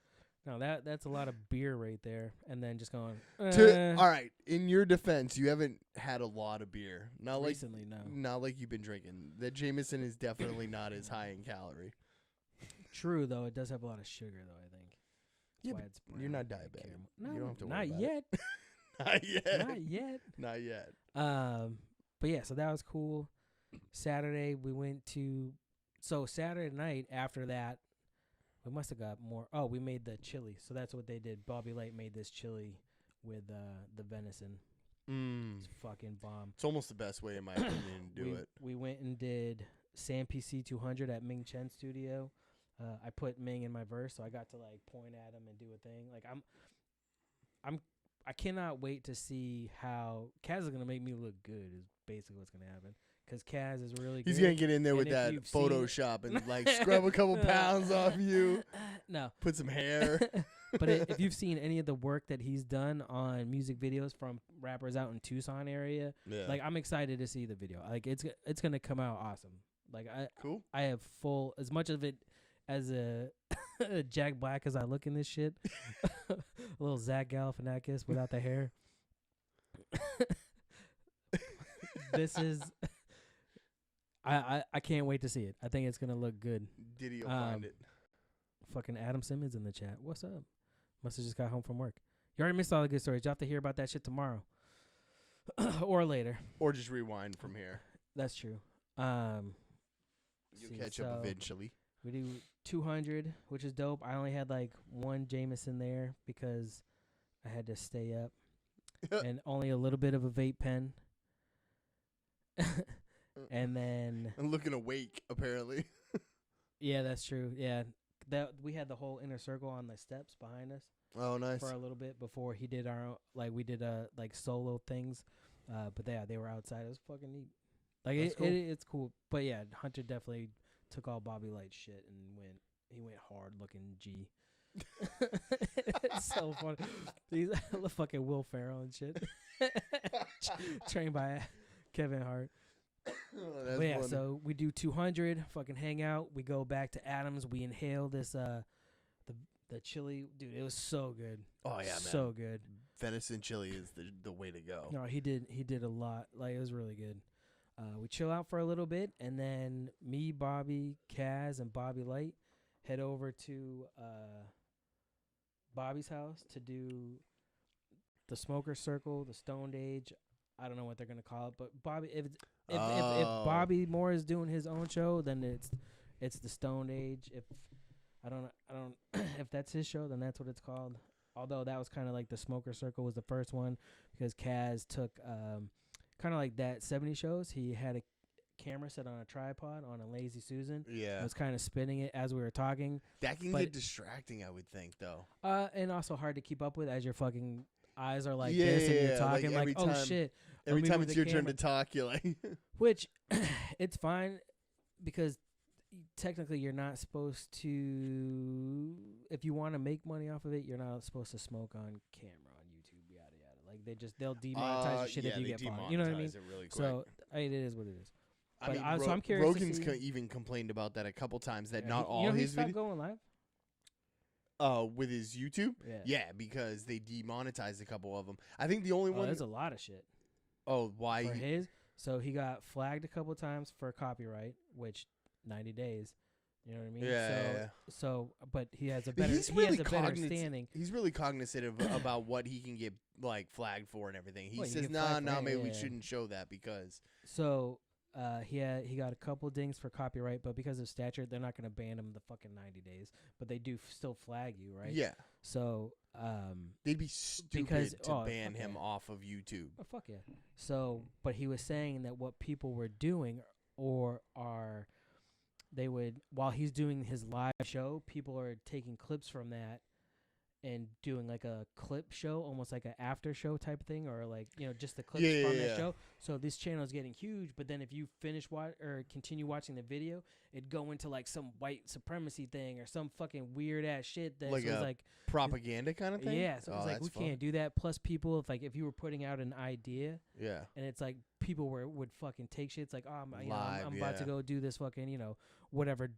S2: No, that's a lot of beer right there, and then just going.
S1: All right, in your defense, you haven't had a lot of beer. Not like
S2: Recently, no.
S1: not like you've been drinking. That Jameson is definitely not as high in calorie.
S2: True though, it does have a lot of sugar though. I think.
S1: Yeah,
S2: That's why
S1: but
S2: it's
S1: you're
S2: brown,
S1: not
S2: like
S1: diabetic.
S2: caramel.
S1: You
S2: No,
S1: don't have to worry
S2: not
S1: about
S2: yet.
S1: it. Not yet.
S2: Not yet.
S1: Not yet.
S2: But yeah, so that was cool. Saturday we went to. So Saturday night after that, we must have got more. Oh, we made the chili. So that's what they did. Bobby Light made this chili with the venison. It's fucking bomb.
S1: It's almost the best way, in my opinion, to do it.
S2: We went and did Sam PC 200 at Ming Chen's studio. I put Ming in my verse, so I got to like point at him and do a thing. Like I cannot wait to see how Kaz is gonna make me look good. Is basically what's gonna happen. Because Kaz is really good.
S1: He's gonna get in there
S2: And
S1: with
S2: if
S1: that
S2: you've seen-
S1: Photoshop and like scrub a couple pounds off you,
S2: No.
S1: put some hair.
S2: But if you've seen any of the work that he's done on music videos from rappers out in Tucson area, like I'm excited to see the video. Like it's gonna come out awesome. Like
S1: Cool.
S2: I have full as much of it as a Jack Black as I look in this shit. A little Zach Galifianakis without the hair. This is. I can't wait to see it. I think it's gonna look good.
S1: Diddy will find it.
S2: Fucking Adam Simmons in the chat. What's up? Must have just got home from work. You already missed all the good stories. You'll have to hear about that shit tomorrow. Or later.
S1: Or just rewind from here.
S2: That's true.
S1: You'll catch up eventually.
S2: We do 200, which is dope. I only had like one Jameson there because I had to stay up. And only a little bit of a vape pen. And then...
S1: I'm looking awake, apparently.
S2: Yeah, that's true. Yeah. That we had the whole inner circle on the steps behind us.
S1: Oh, nice.
S2: For a little bit before he did our we did like solo things, but they were outside. It was fucking neat. Like it's cool. But yeah, Hunter definitely took all Bobby Light shit and he went hard looking G. It's so funny. He's fucking Will Ferrell and shit. Trained by Kevin Hart.
S1: Oh,
S2: yeah, so we do 200, fucking hang out. We go back to Adams. We inhale this the chili, dude. It was so good.
S1: Oh yeah, man,
S2: so good.
S1: Venison chili is the way to go.
S2: No, he did a lot. Like it was really good. We chill out for a little bit, and then me, Bobby, Kaz, and Bobby Light head over to Bobby's house to do the Smoker Circle, the Stoned Age. I don't know what they're gonna call it, but Bobby, if Bobby Moore is doing his own show, then it's the Stoned Age. If I don't if that's his show, then that's what it's called. Although that was kind of like the Smoker Circle was the first one because Kaz took kind of like that 70 shows. He had a camera set on a tripod on a Lazy Susan.
S1: Yeah,
S2: I was kind of spinning it as we were talking.
S1: That can get distracting, I would think, though.
S2: And also hard to keep up with as your fucking eyes are like this and you're talking like oh shit.
S1: Every time it's your turn to talk, you're like...
S2: Which, it's fine because technically you're not supposed to... If you want to make money off of it, you're not supposed to smoke on camera on YouTube, yada, yada. Like, they'll demonetize your shit if you get fined. You know what I mean?
S1: Really
S2: so, it is what it is.
S1: I mean,
S2: so I'm curious
S1: Rogan's even complained about that a couple times, that not all his videos...
S2: going live?
S1: With his YouTube? Yeah, because they demonetized a couple of them. I think the only one...
S2: There's a lot of shit.
S1: Oh, why?
S2: For his, so he got flagged a couple times for copyright, which 90 days. You know what I mean?
S1: Yeah.
S2: So, but he has a better. Better standing.
S1: He's really cognizant about what he can get like flagged for and everything. He says, "Nah, maybe we shouldn't show that because."
S2: So, he got a couple dings for copyright, but because of stature, they're not going to ban him the fucking 90 days. But they do still flag you, right?
S1: Yeah.
S2: So,
S1: they'd be stupid to ban him off of YouTube.
S2: Oh, fuck yeah. So, but he was saying that what people were doing they would, while he's doing his live show, people are taking clips from that and doing like a clip show, almost like an after show type thing, or like, just the clips from that show. So this channel is getting huge, but then if you finish or continue watching the video, it'd go into like some white supremacy thing or some fucking weird ass shit that was like
S1: propaganda kind of thing.
S2: Yeah, so it's like we can't do that. Plus, people, if you were putting out an idea, and it's like people would fucking take shit. It's like, oh, I'm about to go do this fucking whatever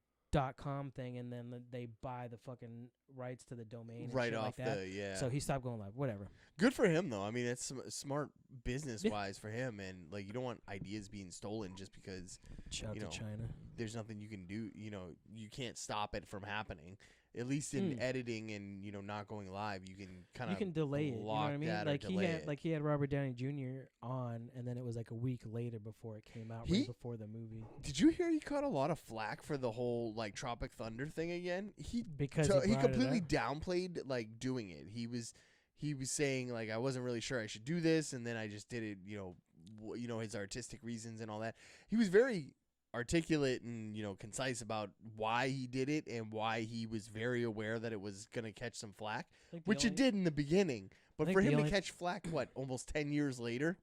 S2: .com thing, and then they buy the fucking rights to the domain
S1: right
S2: and shit
S1: off
S2: like that. So he stopped going live. Whatever.
S1: Good for him though. I mean, that's smart business wise for him, and like you don't want ideas being stolen just because
S2: Shout to China.
S1: There's nothing you can do. You can't stop it from happening. At least in editing and not going live, you can delay it. You know what I mean?
S2: Like he had Robert Downey Jr. on, and then it was like a week later before it came out, right before the movie.
S1: Did you hear he caught a lot of flack for the whole like Tropic Thunder thing again? He completely downplayed like doing it. He was saying like I wasn't really sure I should do this, and then I just did it. His artistic reasons and all that. He was very articulate and concise about why he did it and why he was very aware that it was going to catch some flack, which it did in the beginning. But for him to catch flack, almost 10 years later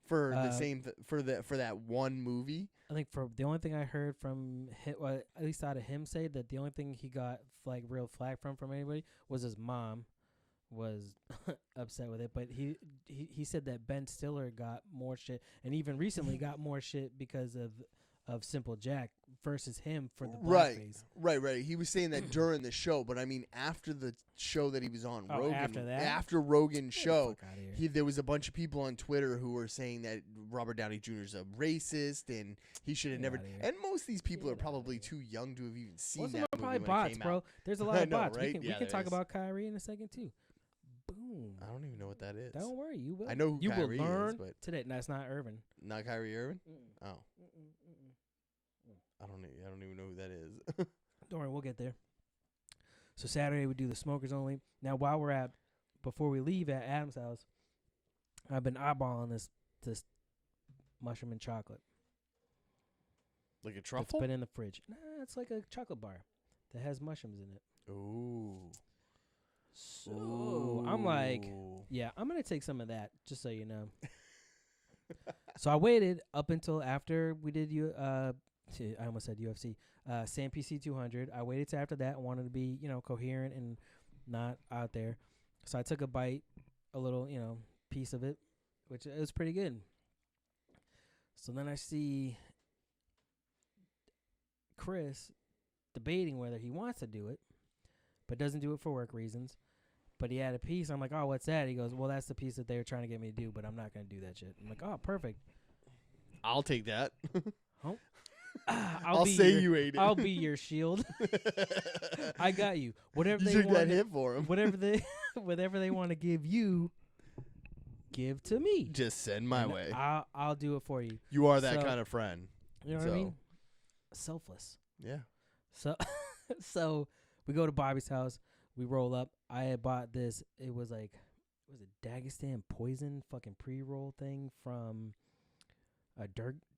S1: for the same for that one movie.
S2: I think for the only thing I heard from him, well, at least out of him, say that the only thing he got like real flack from anybody was his mom was upset with it. But he said that Ben Stiller got more shit, and even recently got more shit because of Simple Jack versus him for the blackface.
S1: Right. He was saying that during the show, but I mean after the show that he was on, Rogan. After Rogan's show, there was a bunch of people on Twitter who were saying that Robert Downey Jr. is a racist and he should have never. And most of these people are probably too young to have even seen that movie
S2: probably
S1: when
S2: bots,
S1: it came
S2: bro.
S1: out.
S2: There's a lot of bots.
S1: Right?
S2: We can talk about Kyrie in a second too. Boom.
S1: I don't even know what that is.
S2: Don't worry, you will.
S1: I know who
S2: you
S1: Kyrie
S2: will learn
S1: is, but
S2: today. No, it's not Irvin.
S1: Not Kyrie Irvin.
S2: Mm-mm.
S1: Oh, I don't even know who that is.
S2: Don't worry, we'll get there. So Saturday we do the smokers only. Now while we're before we leave at Adam's house, I've been eyeballing this mushroom and chocolate.
S1: Like a truffle?
S2: It's been in the fridge. Nah, it's like a chocolate bar that has mushrooms in it.
S1: Ooh.
S2: So I'm like, yeah, I'm going to take some of that, just so you know. So I waited up until after we did I almost said UFC, Sam PC 200. I waited till after that. I wanted to be, coherent and not out there. So I took a bite, a little, piece of it, which it was pretty good. So then I see Chris debating whether he wants to do it, but doesn't do it for work reasons. But he had a piece. I'm like, oh, what's that? He goes, well, that's the piece that they were trying to get me to do, but I'm not going to do that shit. I'm like, oh, perfect.
S1: I'll take that.
S2: Huh?
S1: I'll say you ate it.
S2: I'll be your shield. I got you. Whatever
S1: you
S2: they
S1: took
S2: want,
S1: that hit for him.
S2: whatever they want to give you, give to me.
S1: Just send my way.
S2: I'll do it for you.
S1: You are that kind of friend.
S2: You know what I mean? Selfless.
S1: Yeah.
S2: So we go to Bobby's house. We roll up. I had bought this. It was like, was it Dagestan poison fucking pre-roll thing from a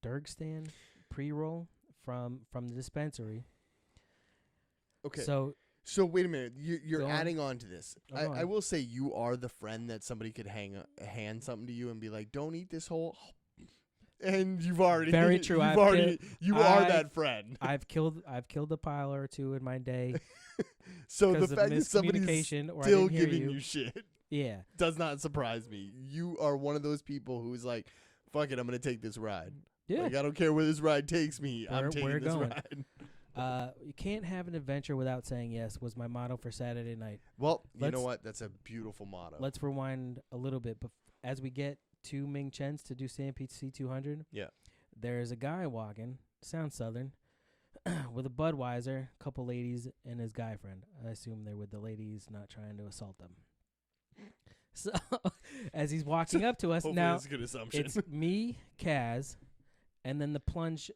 S2: Durgstan pre-roll from the dispensary.
S1: Okay.
S2: So
S1: wait a minute. You're adding on to this. I will say you are the friend that somebody could hand something to you and be like, don't eat this whole. And you've already
S2: very true.
S1: You are that friend.
S2: I've killed a pile or two in my day.
S1: So the fact that somebody's still giving you shit,
S2: yeah,
S1: does not surprise me. You are one of those people who's like, "Fuck it, I'm gonna take this ride."
S2: Yeah,
S1: like I don't care where this ride takes me. I'm taking this ride.
S2: You can't have an adventure without saying yes was my motto for Saturday night.
S1: Well, you know what? That's a beautiful motto.
S2: Let's rewind a little bit. As we get to Ming Chen's to do Sam PC 200,
S1: yeah, there's
S2: a guy walking, sounds southern, with a Budweiser, a couple ladies, and his guy friend. I assume they're with the ladies, not trying to assault them. So, as he's walking up to us, now
S1: that's a good assumption.
S2: It's me, Kaz, and then the plunge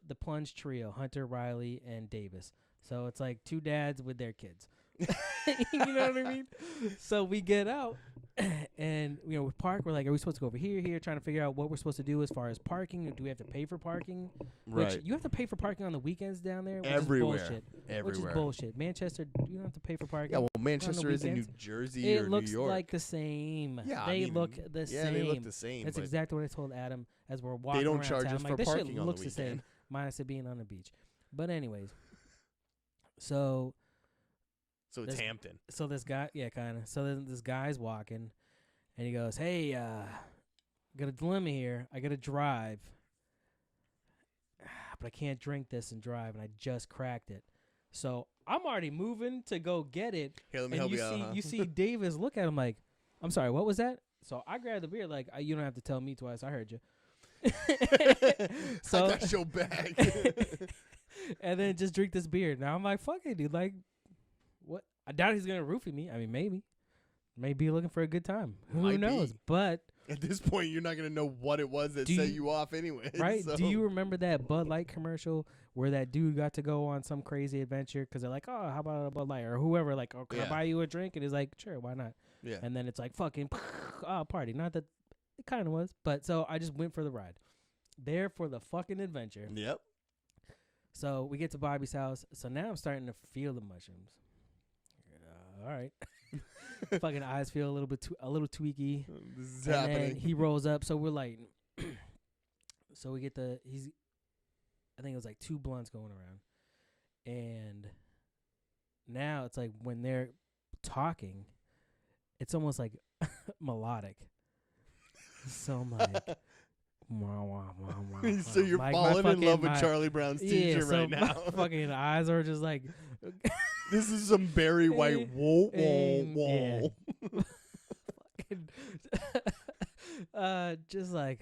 S2: trio, Hunter, Riley, and Davis. So it's like two dads with their kids. You know what I mean? So we get out, and we park. We're like, are we supposed to go over here? Trying to figure out what we're supposed to do as far as parking. Do we have to pay for parking?
S1: Right.
S2: Which you have to pay for parking on the weekends down there. Which
S1: Everywhere.
S2: Is bullshit.
S1: Everywhere.
S2: Which is bullshit. Manchester, you don't have to pay for parking.
S1: Yeah, well, Manchester is in New Jersey or New York.
S2: It looks like the same.
S1: Yeah,
S2: they look the same.
S1: Yeah, they look the same.
S2: That's exactly what I told Adam as we're walking.
S1: They don't
S2: around
S1: charge
S2: town.
S1: us
S2: I'm
S1: for
S2: like,
S1: parking
S2: this shit
S1: on
S2: looks
S1: the
S2: the same,
S1: weekend.
S2: minus it being on the beach. But anyways, so
S1: it's Hampton.
S2: So this guy, yeah, kind of. So then this guy's walking, and he goes, "Hey, got a dilemma here. I got to drive, but I can't drink this and drive, and I just cracked it. So I'm already moving to go get it.
S1: Here, let me help you out.
S2: You see Davis look at him like, I'm sorry, what was that? So I grabbed the beer like, you don't have to tell me twice. I heard you.
S1: So I got your back.
S2: And then just drink this beer. Now I'm like, fuck it, dude. Like, what? I doubt he's gonna roofie me. I mean, maybe looking for a good time. Who knows? But
S1: at this point, you're not gonna know what it was that set you off anyway.
S2: Right?
S1: So.
S2: Do you remember that Bud Light commercial where that dude got to go on some crazy adventure because they're like, oh, how about a Bud Light or whoever? Like, oh, can I buy you a drink? And he's like, sure, why not?
S1: Yeah.
S2: And then it's like fucking party. Not that it kind of was, but so I just went for the ride. There for the fucking adventure.
S1: Yep.
S2: So we get to Bobby's house. So now I'm starting to feel the mushrooms. All right. Fucking eyes feel a little tweaky.
S1: This is
S2: and
S1: happening.
S2: then he rolls up. So we're like, So we get I think it was like 2 blunts going around. And now it's like when they're talking, it's almost like melodic. So I'm like, wah, wah, wah, wah,
S1: So you're
S2: like
S1: falling in love with Charlie Brown's teacher
S2: so
S1: right now.
S2: my fucking eyes are just like,
S1: This is some Barry White. Whoa, whoa, whoa.
S2: Just like,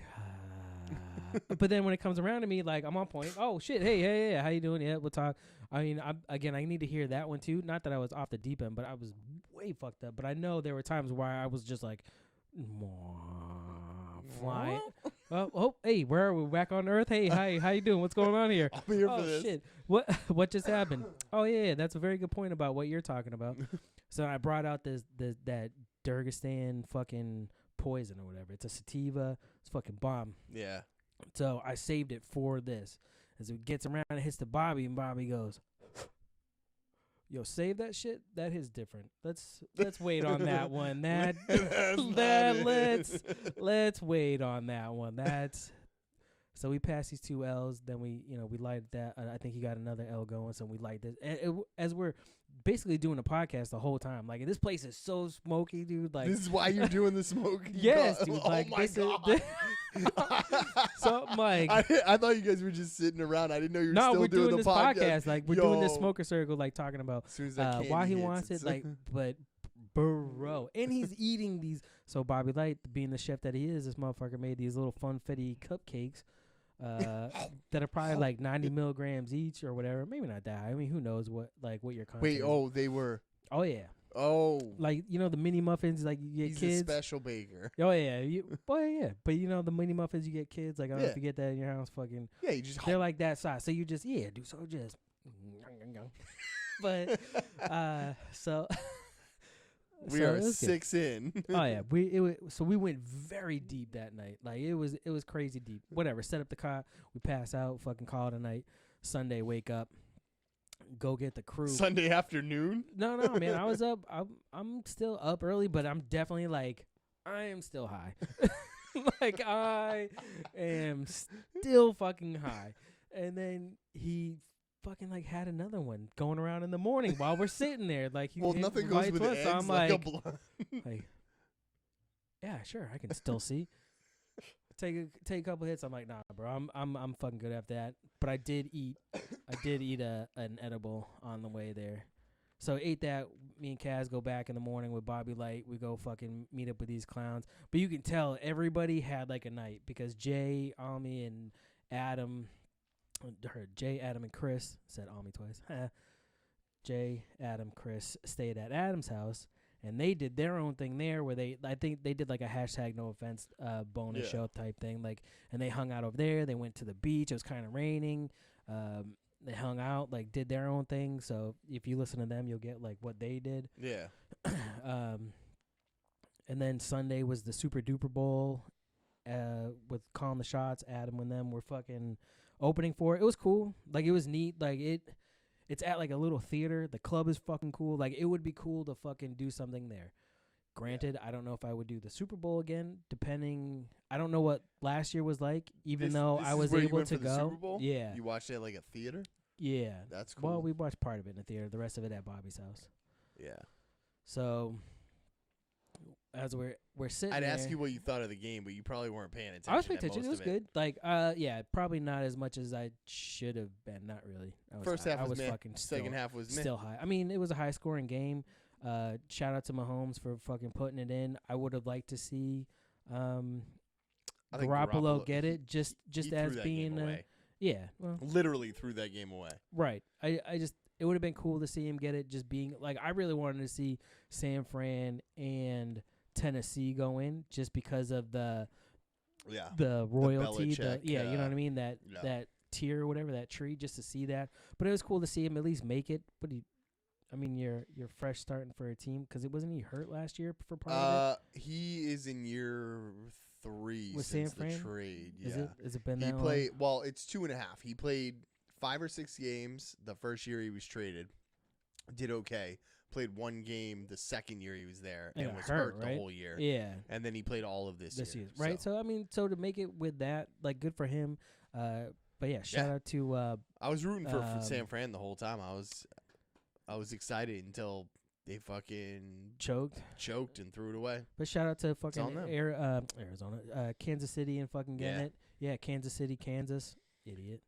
S2: but then when it comes around to me, like I'm on point. Oh shit, hey, how you doing? Yeah, we'll talk. I mean, I need to hear that one too. Not that I was off the deep end, but I was way fucked up. But I know there were times where I was just like, flying. Oh, hey, where are we? Back on Earth? Hey, hi, how you doing? What's going on here?
S1: I'm here for this.
S2: Shit, what just happened? Oh yeah, that's a very good point about what you're talking about. So I brought out that Durgistan fucking poison or whatever. It's a sativa. It's fucking bomb.
S1: Yeah.
S2: So I saved it for this. As it gets around, it hits the Bobby, and Bobby goes, "Yo, save that shit. That is different. Let's wait on that one. Let's wait on that one. That's." So we passed these 2 L's. Then we lighted that. I think he got another L going. So we light this. And as we're basically doing a podcast the whole time. Like, this place is so smoky, dude. Like,
S1: this is why you're doing the smoking.
S2: Yes, dude.
S1: Oh
S2: Like,
S1: my God.
S2: So I'm like,
S1: I thought you guys were just sitting around. I didn't know you were
S2: no,
S1: still
S2: we're
S1: doing
S2: doing
S1: the
S2: this
S1: podcast.
S2: Like, we're doing this smoker circle, like talking about
S1: As soon as that
S2: why
S1: candy
S2: he
S1: hits,
S2: wants it.
S1: it's-
S2: Like, but bro, and he's eating these. So Bobby Light, being the chef that he is, this motherfucker made these little funfetti cupcakes. That are probably like 90 milligrams each or whatever. Maybe not that high. I mean, who knows what your content
S1: Wait,
S2: is.
S1: oh, they were.
S2: Oh yeah.
S1: Oh.
S2: Like, the mini muffins, like you get
S1: He's
S2: kids.
S1: a special baker.
S2: Oh yeah, yeah. But the mini muffins you get kids, like I don't know if you get that in your house, fucking.
S1: Yeah, you just.
S2: They're like that size, so you just dude. So just. But so.
S1: We
S2: so
S1: are
S2: it was good.
S1: 6 in.
S2: Oh yeah, so we went very deep that night. Like it was crazy deep. Whatever. Set up the car. We pass out. Fucking call it a night. Sunday, wake up. Go get the crew.
S1: Sunday afternoon.
S2: No, man. I was up. I'm still up early, but I'm definitely like I am still high. Like I am still fucking high. And then he fucking like had another one going around in the morning while we're sitting there. Like,
S1: Well, nothing goes with eggs
S2: so I'm
S1: like a
S2: like,
S1: blunt.
S2: like, yeah, sure, I can still see. Take a couple hits. I'm like, nah, bro, I'm fucking good after that. But I did eat an edible on the way there. So ate that. Me and Kaz go back in the morning with Bobby Light. We go fucking meet up with these clowns. But you can tell everybody had like a night because Jay, Ami, and Adam. Jay, Adam, and Chris said Ami twice. Jay, Adam, Chris stayed at Adam's house, and they did their own thing there, where I think they did like a hashtag no offense bonus show type thing, like, and they hung out over there. They went to the beach. It was kind of raining. They hung out, like, did their own thing. So if you listen to them, you'll get like what they did.
S1: Yeah.
S2: And then Sunday was the Super Duper Bowl with calling the shots. Adam and them were fucking opening for it. It was cool. Like, it was neat. Like, it's at like a little theater. The club is fucking cool. Like, it would be cool to fucking do something there. Granted, I don't know if I would do the Super Bowl again, depending. I don't know what last year was like, even though I was able to go.
S1: Super Bowl?
S2: Yeah.
S1: You watched it at like a theater?
S2: Yeah.
S1: That's cool.
S2: Well, we watched part of it in the theater, the rest of it at Bobby's house.
S1: Yeah.
S2: So as we're sitting
S1: I'd
S2: there,
S1: ask you what you thought of the game, but you probably weren't paying attention.
S2: I was paying attention. It
S1: most
S2: was
S1: of
S2: good. Like, yeah, probably not as much as I should have been. Not really.
S1: First half was meh.
S2: fucking
S1: Second half was meh.
S2: still high. I mean, it was a high scoring game. Shout out to Mahomes for fucking putting it in. I would have liked to see
S1: I think
S2: Garoppolo get it just
S1: he
S2: as
S1: threw that
S2: being
S1: game away.
S2: yeah. Well,
S1: Literally threw that game away.
S2: right. I just it would have been cool to see him get it. Just being like, I really wanted to see San Fran and Tennessee go in just because of the royalty.
S1: Belichick,
S2: You know what I mean? That tier or whatever, that tree, just to see that. But it was cool to see him at least make it. But you're fresh starting for a team because it wasn't he hurt last year for part of it.
S1: He is in year 3
S2: With
S1: since
S2: San Fran?
S1: the trade. Yeah.
S2: Is it been
S1: He
S2: that
S1: played. Well, it's 2.5. He played 5 or 6 games the first year he was traded. Did okay, played one game the second year he was there
S2: And
S1: and
S2: got
S1: was
S2: hurt,
S1: hurt the
S2: right?
S1: whole year.
S2: Yeah.
S1: And then he played all of this year.
S2: Right? So I mean, so to make it with that, like, good for him. But yeah, shout out to
S1: I was rooting for San Fran the whole time. I was excited until they fucking choked and threw it away.
S2: But shout out to fucking
S1: Arizona,
S2: Kansas City and fucking getting it. Yeah, Kansas City, Kansas, idiot.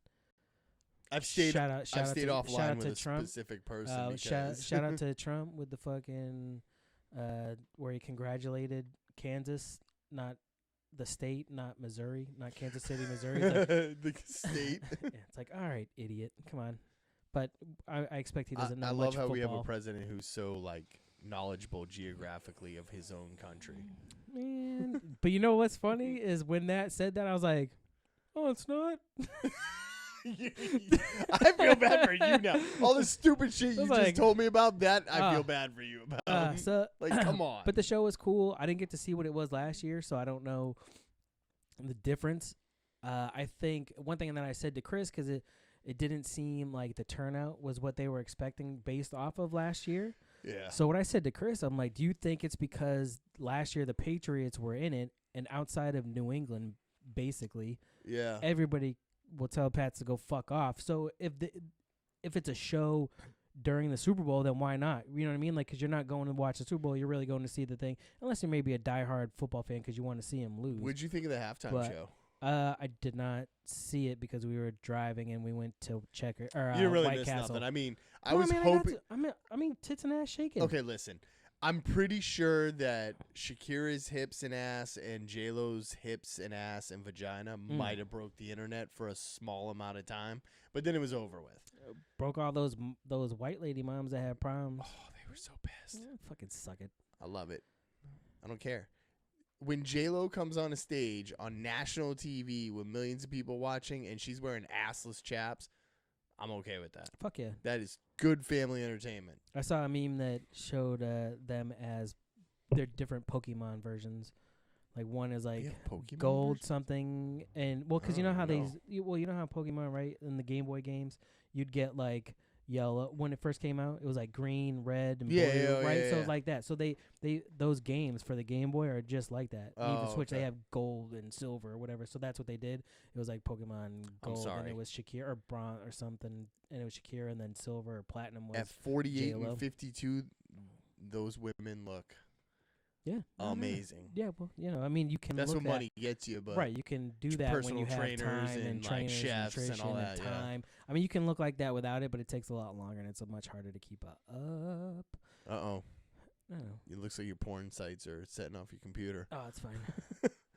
S1: I've stayed
S2: shout
S1: offline
S2: out
S1: with
S2: to
S1: a
S2: Trump.
S1: specific person.
S2: Shout out to Trump with the fucking where he congratulated Kansas, not the state, not Missouri, not Kansas City, Missouri.
S1: The state.
S2: Yeah, it's like, all right, idiot, come on. But I expect he doesn't know
S1: I
S2: much
S1: love how
S2: football.
S1: we have a president who's so like knowledgeable geographically of his own country.
S2: Man, but you know what's funny is when that said that, I was like, oh, it's not.
S1: I feel bad for you now. All the stupid shit you just told me about that, I feel bad for you about.
S2: So
S1: like, come on.
S2: But the show was cool. I didn't get to see what it was last year, so I don't know the difference. I think one thing that I said to Chris, because it didn't seem like the turnout was what they were expecting based off of last year.
S1: Yeah.
S2: So what I said to Chris, I'm like, do you think it's because last year the Patriots were in it, and outside of New England, basically, everybody will tell Pats to go fuck off. So if it's a show during the Super Bowl, then why not? You know what I mean? Like, because you're not going to watch the Super Bowl, you're really going to see the thing, unless you're maybe a diehard football fan because you want to see him lose.
S1: What'd you think of the halftime show?
S2: I did not see it because we were driving and we went to Checker or
S1: you didn't really
S2: White
S1: miss
S2: Castle.
S1: nothing. I mean, I was hoping.
S2: I mean, tits and ass shaking.
S1: Okay, listen. I'm pretty sure that Shakira's hips and ass and J-Lo's hips and ass and vagina might have broke the internet for a small amount of time, but then it was over with.
S2: Broke all those white lady moms that had problems.
S1: Oh, they were so pissed.
S2: Fucking suck it.
S1: I love it. I don't care. When J-Lo comes on a stage on national TV with millions of people watching and she's wearing assless chaps, I'm okay with that.
S2: Fuck yeah.
S1: That is good family entertainment.
S2: I saw a meme that showed them as their different Pokemon versions. Like one is like gold versions? Something, and because you know how you know how Pokemon, right, in the Game Boy games, you'd get like yellow when it first came out. It was like green, red, and blue, right?
S1: Yeah,
S2: so it's like that. So they those games for the Game Boy are just like that. Even Switch, they have gold and silver or whatever. So that's what they did. It was like Pokemon Gold, and it was Shakira or bronze or something, and it was Shakira, and then silver or platinum was
S1: at 48
S2: J-Lo.
S1: and 52. Those women look amazing.
S2: Yeah, well, you know, I mean, you can.
S1: That's
S2: look
S1: what money gets you, but
S2: right, you can do that when you have time and trainers,
S1: chefs
S2: and
S1: all that.
S2: Time. I mean, you can look like that without it, but it takes a lot longer and it's much harder to keep up.
S1: Uh-oh. It looks like your porn sites are setting off your computer.
S2: Oh, it's fine.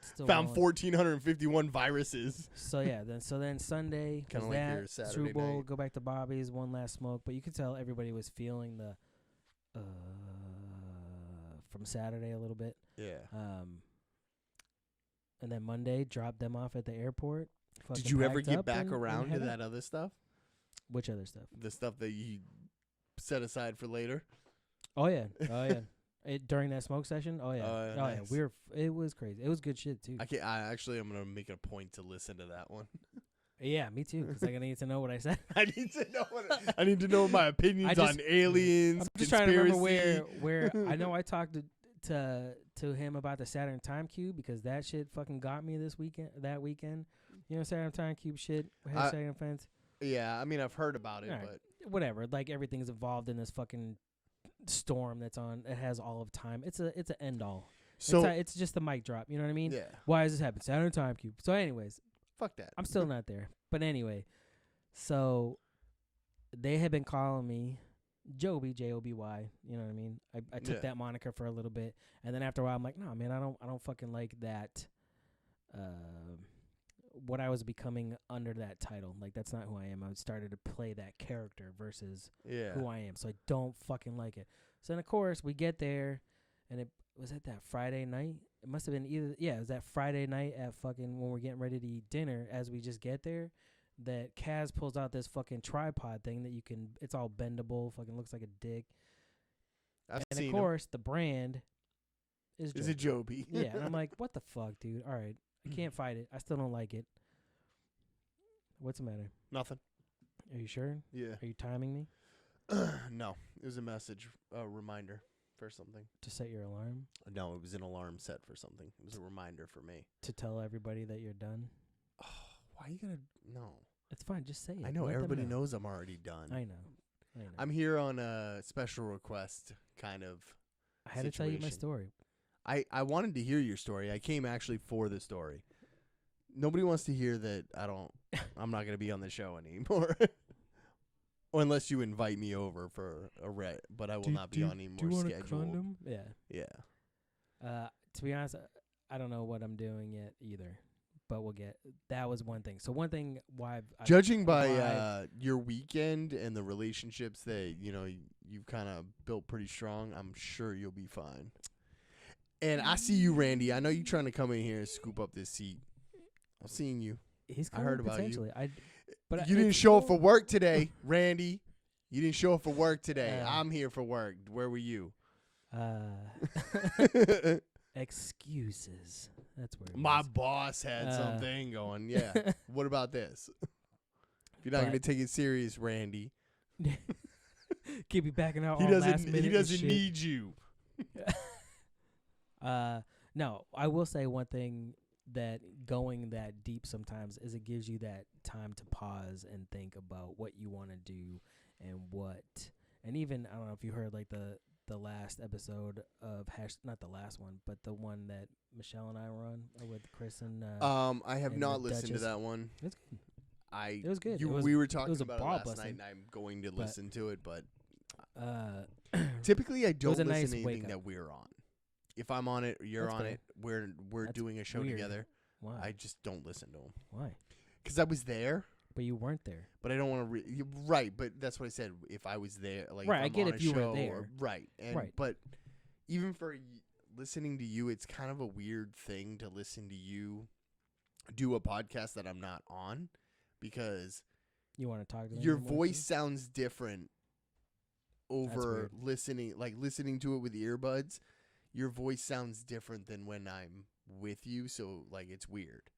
S2: Still
S1: found 1,451 viruses.
S2: So yeah, then Sunday
S1: kind of
S2: like
S1: that your Saturday
S2: Super Bowl.
S1: night.
S2: Go back to Bobby's, one last smoke, but you could tell everybody was feeling the from Saturday a little bit.
S1: Yeah.
S2: And then Monday, dropped them off at the airport.
S1: Did you ever get back around to that other stuff?
S2: Which other stuff?
S1: The stuff that you set aside for later.
S2: Oh yeah, oh yeah. During that smoke session, oh yeah,
S1: nice.
S2: yeah. It was crazy. It was good shit too.
S1: I'm gonna make it a point to listen to that one.
S2: Yeah, me too. Because I need to know what I said.
S1: I need to know my opinions on aliens.
S2: I'm just
S1: conspiracy.
S2: trying to remember where I know I talked to him about the Saturn Time Cube because that shit fucking got me that weekend. You know, Saturn Time Cube shit. Saturn fans.
S1: Yeah, I mean I've heard about it, but
S2: whatever. Like everything's involved in this fucking storm that's on. It has all of time. It's an end all. So it's just the mic drop. You know what I mean?
S1: Yeah.
S2: Why does this happen? Saturn Time Cube. So, anyways.
S1: Fuck that.
S2: I'm still not there. But anyway, so they had been calling me Joby, Joby. You know what I mean? I took that moniker for a little bit, and then after a while, I'm like, no, man, I don't fucking like that. What I was becoming under that title, like that's not who I am. I started to play that character versus who I am, so I don't fucking like it. So then, of course, we get there, and it was at that Friday night. It must have been it was that Friday night at fucking when we're getting ready to eat dinner. As we just get there, that Kaz pulls out this fucking tripod thing that it's all bendable, fucking looks like a dick.
S1: And
S2: of course, the brand is
S1: a Joby.
S2: Yeah, and I'm like, what the fuck, dude? All right, I can't fight it. I still don't like it. What's the matter?
S1: Nothing.
S2: Are you sure?
S1: Yeah.
S2: Are you timing me?
S1: No, it was a message, a reminder for something.
S2: To set your alarm?
S1: No, it was an alarm set for something. It was a reminder for me.
S2: To tell everybody that you're done?
S1: Oh, why you gotta? No.
S2: It's fine. Just say it.
S1: I know.
S2: Let them
S1: Everybody
S2: know.
S1: knows I'm already done.
S2: I know.
S1: I'm here on a special request kind of
S2: I had to tell you my
S1: situation.
S2: story.
S1: I wanted to hear your story. I came actually for the story. Nobody wants to hear that I'm not going to be on the show anymore. Or unless you invite me over for a but I will not be on any more
S2: Do you want
S1: scheduled.
S2: a condom? Yeah.
S1: Yeah.
S2: To be honest, I don't know what I'm doing yet either. But we'll get. That was one thing. So one thing
S1: Judging by your weekend and the relationships that you've kind of built pretty strong, I'm sure you'll be fine. And I see you, Randy. I know you trying to come in here and scoop up this seat. I'm seeing you.
S2: I
S1: heard about you.
S2: But
S1: You didn't show up for work today, Randy. You didn't show up for work today. I'm here for work. Where were you?
S2: Excuses. That's where
S1: My boss had something going. Yeah. What about this? If you're not going to take it serious, Randy.
S2: Keep you backing out.
S1: He
S2: all last minute
S1: He doesn't
S2: shit.
S1: need you.
S2: No, I will say one thing that going that deep sometimes is it gives you that time to pause and think about what you want to do and even I don't know if you heard like the last episode of not the last one, but the one that Michelle and I were on with Chris and
S1: I have
S2: and
S1: not
S2: the
S1: listened to
S2: Duchess.
S1: that one.
S2: It's good.
S1: It
S2: was good.
S1: We were talking
S2: was a
S1: about it
S2: ball
S1: last
S2: busting.
S1: night, and I'm going to listen to it. But
S2: Uh,
S1: typically, I don't
S2: was a
S1: listen
S2: nice
S1: to anything
S2: wake-up.
S1: that we're on. If I'm on it, you're
S2: That's
S1: on
S2: fair.
S1: it. We're
S2: That's
S1: doing a show
S2: weird.
S1: together.
S2: Why?
S1: I just don't listen to them
S2: Why?
S1: because I was there,
S2: But you weren't there.
S1: but I don't want to. Right, but that's what I said. If I was there, like
S2: Right,
S1: if
S2: I
S1: I'm
S2: get
S1: on
S2: if
S1: a
S2: you were
S1: show
S2: there.
S1: or- right, and
S2: Right.
S1: but even for listening to you, it's kind of a weird thing to listen to you do a podcast that I'm not on because
S2: You want to talk to me
S1: your
S2: anymore, too?
S1: voice sounds different over
S2: weird.
S1: listening to it with earbuds. Your voice sounds different than when I'm with you, so like it's weird.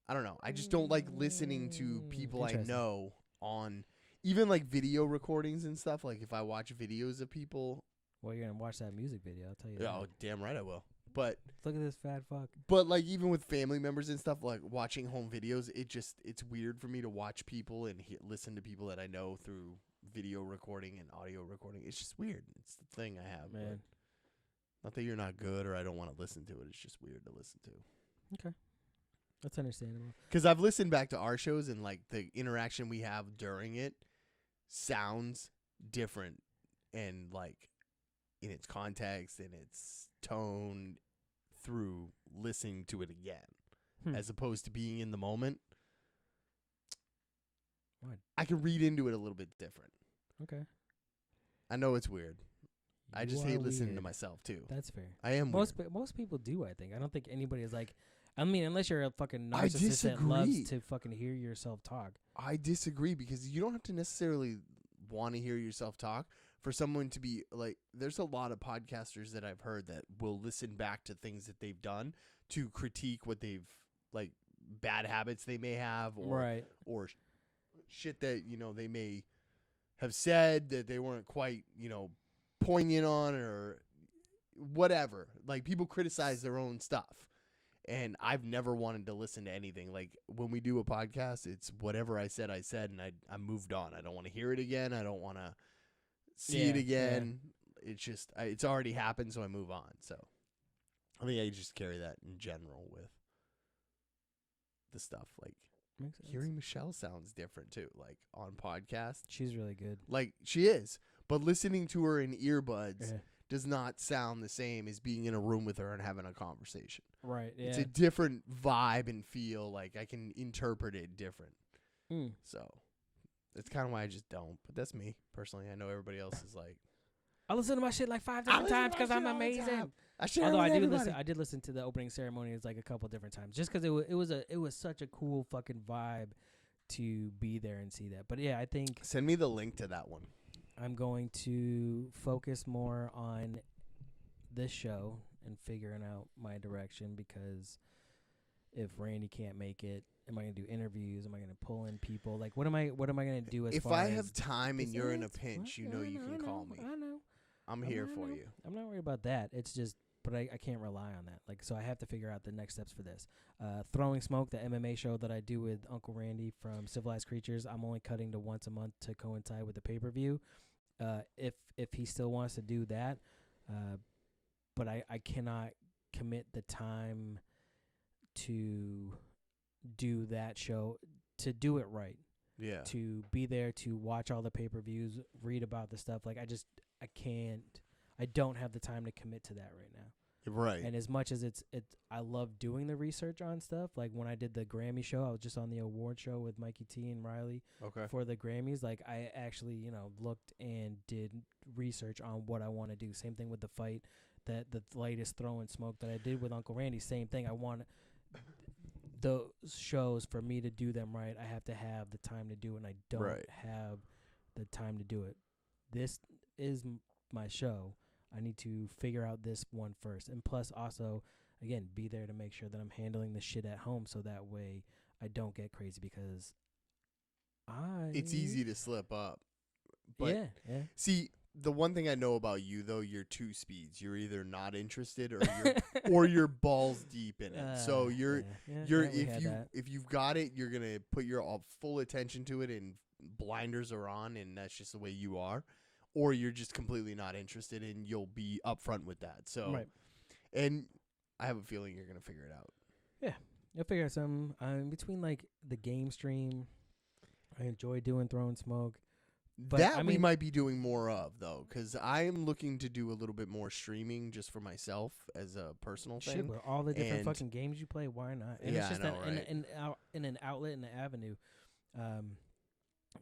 S1: I don't know. I just don't like listening to people I
S2: Interesting.
S1: know on even like video recordings and stuff. Like if I watch videos of people,
S2: Well, you're gonna watch that music video. I'll tell you.
S1: oh
S2: that.
S1: damn right I will. But
S2: Look at this fat fuck.
S1: like even with family members and stuff, like watching home videos, it's weird for me to watch people and listen to people that I know through video recording and audio recording. It's just weird. It's the thing I have.
S2: Man.
S1: Not that you're not good or I don't want to listen to it. It's just weird to listen to.
S2: Okay. That's understandable.
S1: Because I've listened back to our shows and like the interaction we have during it sounds different and like in its context and its tone through listening to it again as opposed to being in the moment.
S2: What?
S1: I can read into it a little bit different.
S2: Okay.
S1: I know it's weird. I
S2: You
S1: just
S2: are
S1: hate listening to
S2: weird.
S1: myself too.
S2: That's fair.
S1: I am
S2: Most
S1: weird.
S2: most people do. I think. I don't think anybody is like. I mean, unless you're a fucking
S1: I
S2: narcissist that loves
S1: disagree.
S2: to fucking hear yourself talk.
S1: I disagree because you don't have to necessarily want to hear yourself talk for someone to be like, there's a lot of podcasters that I've heard that will listen back to things that they've done to critique what they've like bad habits they may have or shit that, they may have said that they weren't quite, poignant on or whatever. Like people criticize their own stuff. And I've never wanted to listen to anything. Like when we do a podcast, it's whatever I said, and I moved on. I don't want to hear it again. I don't want to see it again. Yeah. It's just, it's already happened, so I move on. So I think I just carry that in general with the stuff. Like
S2: Makes sense.
S1: hearing Michelle sounds different too, like on podcast.
S2: She's really good.
S1: Like she is. But listening to her in earbuds
S2: Yeah.
S1: does not sound the same as being in a room with her and having a conversation.
S2: Right. Yeah.
S1: It's a different vibe and feel. Like I can interpret it different. So that's kind of why I just don't. But that's me personally. I know everybody else is like.
S2: I listen to my shit like 5 different times because I'm amazing.
S1: I share
S2: Although
S1: it with everybody.
S2: I did listen to the opening ceremonies like a couple different times just because it was such a cool fucking vibe to be there and see that. But yeah, I think
S1: Send me the link to that one.
S2: I'm going to focus more on this show and figuring out my direction because if Randy can't make it, am I gonna do interviews? Am I gonna pull in people? Like, what am I gonna do as
S1: If
S2: far
S1: I
S2: as
S1: have time and you're in a
S2: it's-
S1: pinch, you
S2: well,
S1: know
S2: I
S1: you can call me.
S2: I know.
S1: I'm here for you.
S2: I'm not worried about that. It's just, but I can't rely on that. Like, so I have to figure out the next steps for this. Throwing Smoke, the MMA show that I do with Uncle Randy from Civilized Creatures, I'm only cutting to once a month to coincide with the pay-per-view. If he still wants to do that, but I cannot commit the time to do that show, to do it right.
S1: Yeah.
S2: To be there, to watch all the pay-per-views, read about the stuff. Like, I can't, I don't have the time to commit to that right now.
S1: Right.
S2: And as much as I love doing the research on stuff. Like, when I did the Grammy show, I was just on the award show with Mikey T and Riley for the Grammys. Like, I actually, looked and did research on what I want to do. Same thing with the fight, that the latest Throwing Smoke that I did with Uncle Randy. Same thing. I want those shows, for me to do them right, I have to have the time to do it, and I don't have the time to do it. This is my show. I need to figure out this one first. And plus, also, again, be there to make sure that I'm handling the shit at home, so that way I don't get crazy, because
S1: it's easy to slip up. But
S2: yeah.
S1: See, the one thing I know about you, though, you're two speeds. You're either not interested or you're balls deep in it. So if you've got it, you're gonna put your full attention to it, and blinders are on, and that's just the way you are. Or you're just completely not interested, and you'll be upfront with that. So, and I have a feeling you're gonna figure it out.
S2: Yeah, you'll figure out something. Between like the game stream, I enjoy doing Throwing Smoke. But
S1: that we might be doing more of, though, because I am looking to do a little bit more streaming just for myself as a personal thing.
S2: Shit, with all the different fucking games you play, why not? And it's just
S1: I know, right?
S2: in an outlet, and an avenue.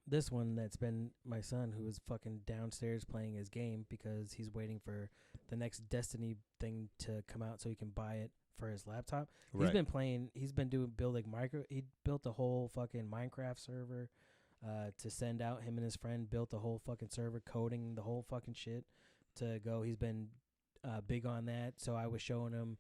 S2: This one that's been my son, who is fucking downstairs playing his game because he's waiting for the next Destiny thing to come out so he can buy it for his laptop. He's been playing. He's been building He built a whole fucking Minecraft server to send out. Him and his friend built a whole fucking server, coding the whole fucking shit to go. He's been big on that. So I was showing him,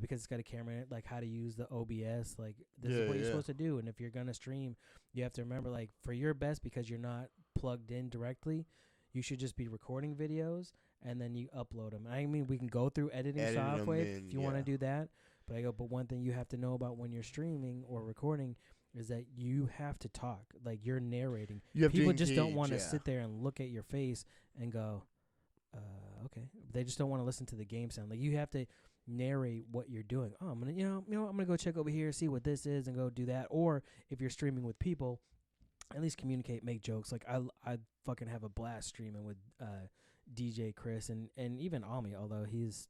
S2: because it's got a camera in it, like how to use the OBS. Like, this is what you're supposed to do. And if you're going to stream, you have to remember, like, for your best, because you're not plugged in directly, you should just be recording videos and then you upload them. I mean, we can go through editing software if you want to do that. But one thing you have to know about when you're streaming or recording is that you have to talk. Like, you're narrating. People just don't want to sit there and look at your face and go, okay. They just don't want to listen to the game sound. Like, you have to narrate what you're doing. Oh, I'm gonna go check over here, see what this is, and go do that. Or if you're streaming with people, at least communicate, make jokes. Like, I fucking have a blast streaming with DJ Chris and even Almi, although he's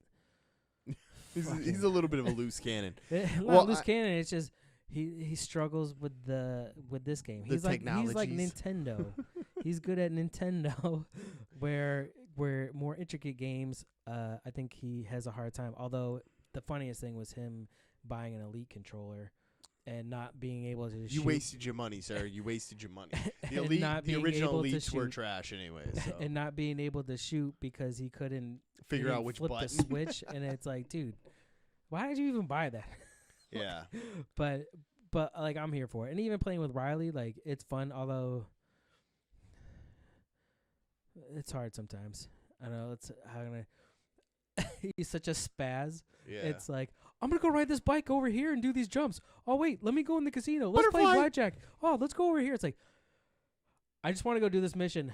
S1: a little bit of a loose cannon.
S2: Loose cannon. It's just he struggles with this game. He's like Nintendo. He's good at Nintendo, where more intricate games, I think he has a hard time. Although the funniest thing was him buying an Elite controller and not being able to shoot.
S1: You wasted your money, sir. You wasted your money. The original Elites were trash anyway. So.
S2: And not being able to shoot because he couldn't
S1: figure out which
S2: flip
S1: button.
S2: the switch. And it's like, dude, why did you even buy that?
S1: Yeah.
S2: But like, I'm here for it. And even playing with Riley, like, it's fun, although it's hard sometimes. I know he's such a spaz. Yeah. It's like, I'm going to go ride this bike over here and do these jumps. Oh, wait, let me go in the casino. Let's play blackjack. Oh, let's go over here. It's like, I just want to go do this mission.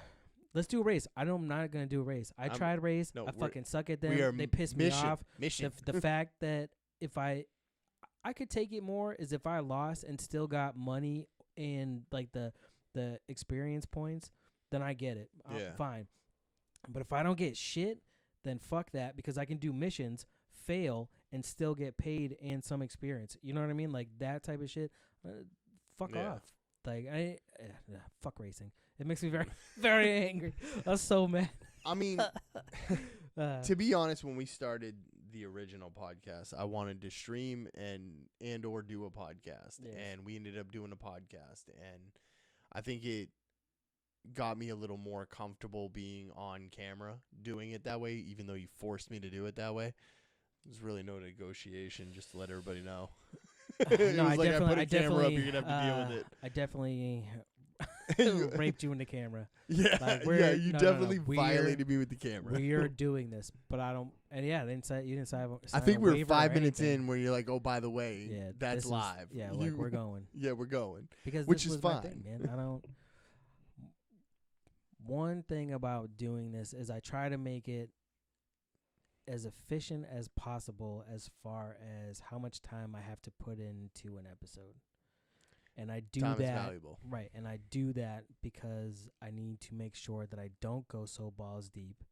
S2: Let's do a race. I'm not going to do a race. I tried a race. I fucking suck at them. They piss me off. The fact that if I could take it more is if I lost and still got money and, like, the experience points, then I get it. Fine. But if I don't get shit, then fuck that, because I can do missions, fail, and still get paid and some experience. You know what I mean? Like, that type of shit. Fuck off. Like, fuck racing. It makes me very, very angry. I'm so mad.
S1: I mean, to be honest, when we started the original podcast, I wanted to stream and or do a podcast, and we ended up doing a podcast, and I think it got me a little more comfortable being on camera doing it that way, even though you forced me to do it that way. There's really no negotiation, just to let everybody know. It
S2: No,
S1: was
S2: I
S1: like,
S2: definitely,
S1: I put a camera up, you're gonna have to deal with it.
S2: I definitely
S1: You-
S2: raped you in the camera.
S1: Yeah,
S2: Like,
S1: yeah,
S2: we're-
S1: you
S2: no,
S1: definitely
S2: we're-
S1: violated me with the camera.
S2: We're doing this, but I don't. And yeah, you didn't sign.
S1: I
S2: sign
S1: think
S2: a
S1: we were
S2: waiver
S1: 5
S2: or
S1: minutes
S2: anything.
S1: in where you're like, oh, by the way,
S2: Yeah,
S1: that's
S2: this is-
S1: live.
S2: Yeah,
S1: You-
S2: like we're going
S1: Yeah, we're going.
S2: because
S1: Which
S2: this
S1: is
S2: was my thing,
S1: fine.
S2: man. I don't. One thing about doing this is I try to make it as efficient as possible as far as how much time I have to put into an episode. And I do
S1: Time is
S2: that
S1: valuable.
S2: right, and I do that because I need to make sure that I don't go so balls deep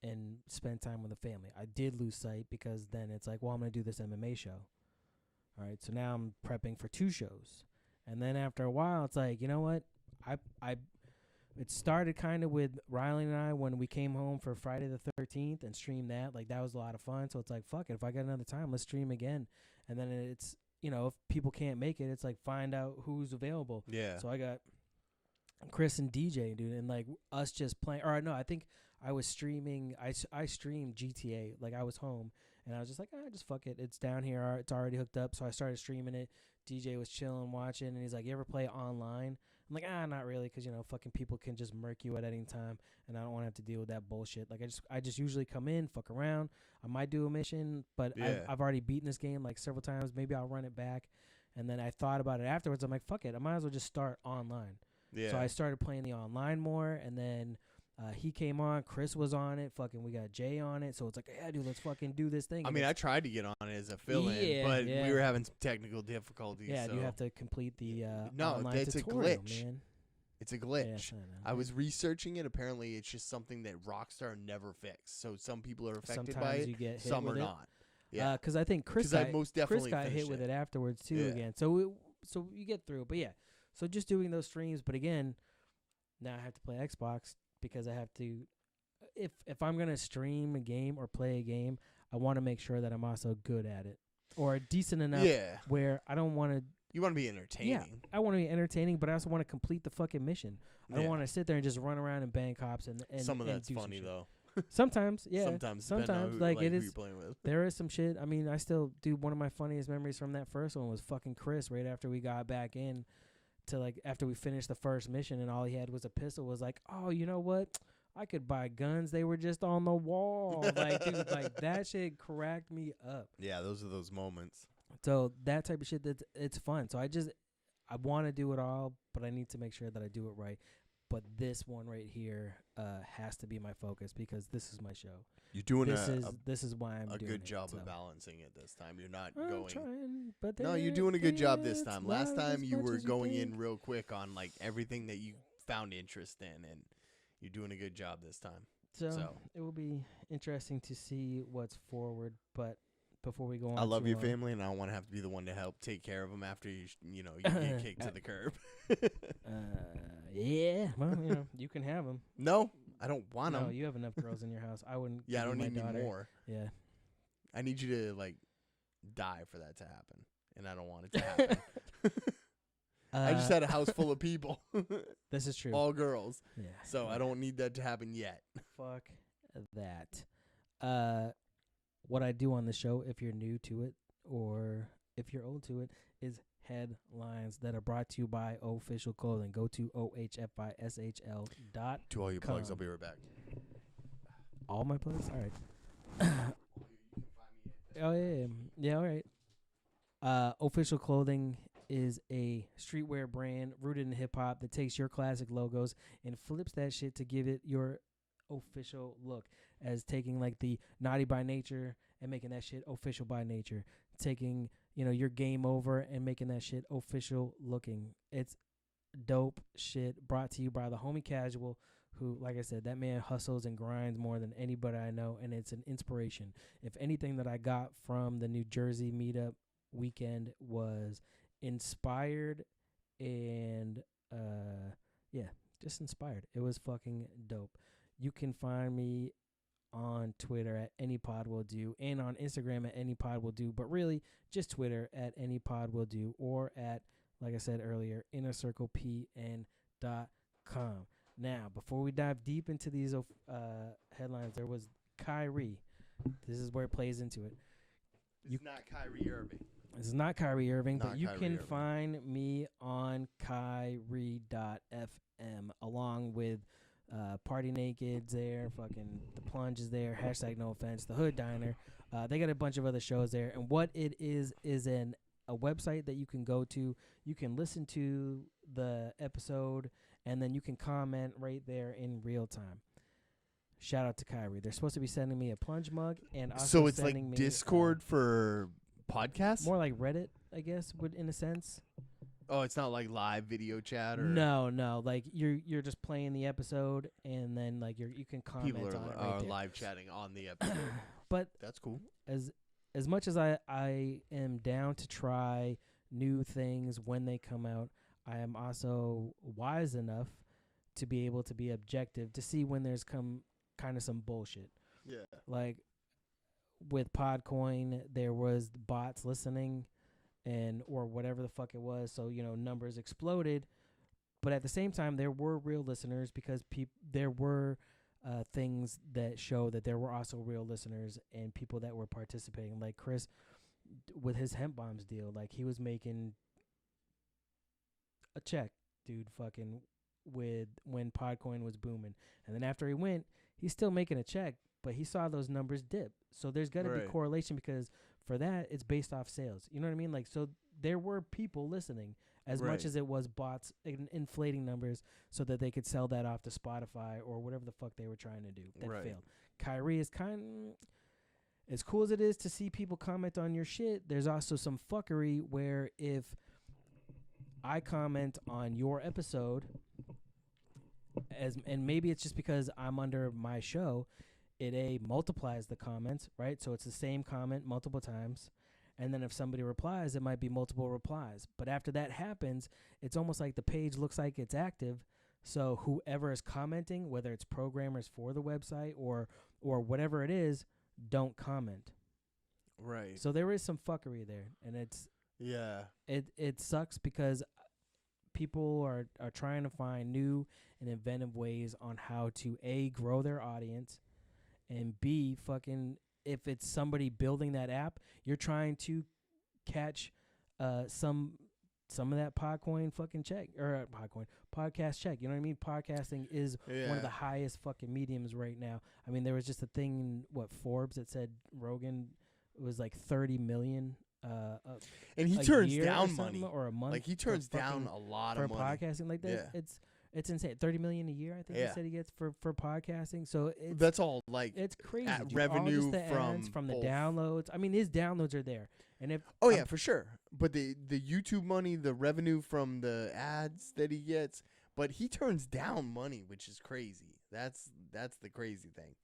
S2: and spend time with the family. I did lose sight because then it's like, well, I'm going to do this MMA show. All right, so now I'm prepping for 2 shows. And then after a while, it's like, you know what? It started kind of with Riley and I when we came home for Friday the 13th and streamed that. Like, that was a lot of fun. So it's like, fuck it. If I got another time, let's stream again. And then it's, you know, if people can't make it, it's like find out who's available.
S1: Yeah.
S2: So I got Chris and DJ, dude, and like us just playing. Or no, I think I was streaming. I streamed GTA. Like, I was home and I was just like, just fuck it. It's down here. It's already hooked up. So I started streaming it. DJ was chilling, watching, and he's like, you ever play online? I'm like, not really, because, you know, fucking people can just murk you at any time, and I don't want to have to deal with that bullshit. Like, I just usually come in, fuck around. I might do a mission, but
S1: Yeah.
S2: I've already beaten this game, like, several times. Maybe I'll run it back. And then I thought about it afterwards. I'm like, fuck it. I might as well just start online.
S1: Yeah.
S2: So I started playing the online more, and then he came on. Chris was on it. Fucking, we got Jay on it. So it's like, yeah, dude, let's fucking do this thing.
S1: I
S2: And
S1: mean, I
S2: it's-
S1: tried to get on it as a fill-in,
S2: Yeah,
S1: but
S2: yeah.
S1: we were having some technical difficulties.
S2: yeah,
S1: so
S2: you have to complete the
S1: No,
S2: online
S1: that's a
S2: tutorial,
S1: glitch.
S2: man.
S1: It's a
S2: Yeah,
S1: glitch.
S2: I know.
S1: I was researching it. Apparently, it's just something that Rockstar never fixed. So some people are affected
S2: Sometimes
S1: by it,
S2: you get hit
S1: some
S2: with
S1: are
S2: it.
S1: not. Yeah.
S2: Because I think Chris
S1: 'Cause I
S2: got,
S1: most
S2: Chris
S1: definitely
S2: got hit
S1: finished
S2: with
S1: it.
S2: it afterwards too
S1: Yeah.
S2: again. So you get through it. But yeah, so just doing those streams. But again, now I have to play Xbox because I have to. If I'm gonna stream a game or play a game, I want to make sure that I'm also good at it or decent enough
S1: Yeah.
S2: where I don't want to.
S1: You want to be entertaining.
S2: Yeah, I want to be entertaining, but I also want to complete the fucking mission. I don't
S1: Yeah.
S2: want to sit there and just run around and bang cops and
S1: Some of
S2: and
S1: that's
S2: do some
S1: funny
S2: shit.
S1: though.
S2: Sometimes, yeah.
S1: Sometimes depending on who,
S2: like it
S1: who
S2: is.
S1: you're playing with.
S2: There is some shit. I mean, I still do. One of my funniest memories from that first one was fucking Chris right after we got back in to like after we finished the first mission and all he had was a pistol. Was like, oh, you know what? I could buy guns. They were just on the wall. Like, dude, like that shit cracked me up.
S1: Yeah, those are those moments.
S2: So that type of shit, it's fun. So I want to do it all, but I need to make sure that I do it right. But this one right here has to be my focus because this is my show.
S1: You're doing
S2: This is why I'm
S1: a
S2: doing
S1: good
S2: it,
S1: job
S2: so.
S1: of balancing it this time. You're not
S2: I'm
S1: going.
S2: trying, but
S1: No, you're
S2: there-
S1: doing a good job this
S2: it's
S1: time.
S2: not
S1: Last time
S2: as
S1: you
S2: much
S1: were
S2: as you
S1: going in
S2: think.
S1: real quick on like everything that you found interest in, and you're doing a good job this time.
S2: So it will be interesting to see what's forward. But before we go on,
S1: I love
S2: to,
S1: your family, and I don't want to have to be the one to help take care of them after you you get kicked to the curb.
S2: Yeah, well, you can have them.
S1: No, I don't want
S2: No,
S1: them.
S2: you have enough girls in your house. I wouldn't.
S1: Yeah, I
S2: give
S1: don't
S2: you
S1: need
S2: my
S1: any
S2: daughter.
S1: more.
S2: Yeah.
S1: I need you to like die for that to happen, and I don't want it to happen. I just had a house full of people,
S2: This is true.
S1: all girls,
S2: Yeah.
S1: so I don't need that to happen yet.
S2: Fuck that. What I do on the show, if you're new to it or if you're old to it, is headlines that are brought to you by Official Clothing. Go to OHFISHL.
S1: To all your plugs,
S2: Come.
S1: I'll be right back.
S2: All my plugs? All right. Oh, yeah, all right. Official Clothing is a streetwear brand rooted in hip-hop that takes your classic logos and flips that shit to give it your official look, as taking like the naughty by nature and making that shit official by nature, taking your game over and making that shit official looking. It's dope shit brought to you by the homie Casual, who, like I said, that man hustles and grinds more than anybody I know, and it's an inspiration. If anything that I got from the New Jersey meetup weekend was inspired and just inspired. It was fucking dope. You can find me on Twitter at AnyPodWillDo and on Instagram at AnyPodWillDo, but really just Twitter at AnyPodWillDo or at, like I said earlier, InnerCirclePN.com. Now, before we dive deep into these headlines, there was Kyrie. This is where it plays into it.
S1: It's not Kyrie Irving.
S2: This is not Kyrie Irving,
S1: Not
S2: but you
S1: Kyrie
S2: can
S1: Irving.
S2: find me on Kyrie.fm along with Party Nakeds there, fucking The Plunge is there, hashtag No Offense, The Hood Diner. They got a bunch of other shows there. And what it is a website that you can go to. You can listen to the episode, and then you can comment right there in real time. Shout out to Kyrie. They're supposed to be sending me a Plunge mug, and also
S1: So it's
S2: sending
S1: like
S2: me,
S1: Discord for podcasts?
S2: more like Reddit, I guess, would in a sense.
S1: Oh, it's not like live video chat or
S2: No. Like you're just playing the episode, and then like you can comment
S1: people
S2: on it
S1: are
S2: right there.
S1: live chatting on the episode.
S2: But
S1: That's cool.
S2: as much as I am down to try new things when they come out, I am also wise enough to be able to be objective to see when there's kind of some bullshit.
S1: Yeah.
S2: Like with Podcoin, there was bots listening or whatever the fuck it was. So, numbers exploded. But at the same time, there were real listeners because there were things that show that there were also real listeners and people that were participating. Like Chris with his hemp bombs deal, like he was making a check, dude, fucking with when Podcoin was booming. And then after he went, he's still making a check, but he saw those numbers dip. So there's got to be correlation because for that, it's based off sales. You know what I mean? Like, so there were people listening as much as it was bots inflating numbers so that they could sell that off to Spotify or whatever the fuck they were trying to do. That failed. Kyrie is as cool as it is to see people comment on your shit, there's also some fuckery where if I comment on your episode, and maybe it's just because I'm under my show, it multiplies the comments, right? So it's the same comment multiple times. And then if somebody replies, it might be multiple replies. But after that happens, it's almost like the page looks like it's active. So whoever is commenting, whether it's programmers for the website or whatever it is, don't comment.
S1: Right.
S2: So there is some fuckery there. And it sucks because people are trying to find new and inventive ways on how to A, grow their audience, and B, fucking, if it's somebody building that app, you're trying to catch some of that Podcoin fucking check, or podcast check. You know what I mean? Podcasting is one of the highest fucking mediums right now. I mean, there was just a thing in Forbes that said Rogan was like 30 million.
S1: And he turns
S2: year
S1: down
S2: or
S1: money
S2: or a month.
S1: Like he turns down a lot
S2: for
S1: of money
S2: podcasting like that.
S1: Yeah.
S2: It's insane. 30 million a year, I think he said he gets for podcasting. So
S1: that's all like
S2: it's crazy. Dude.
S1: Revenue
S2: all just the ads from the downloads. I mean, his downloads are there. And if
S1: yeah, for sure. But the YouTube money, the revenue from the ads that he gets, but he turns down money, which is crazy. That's the crazy thing.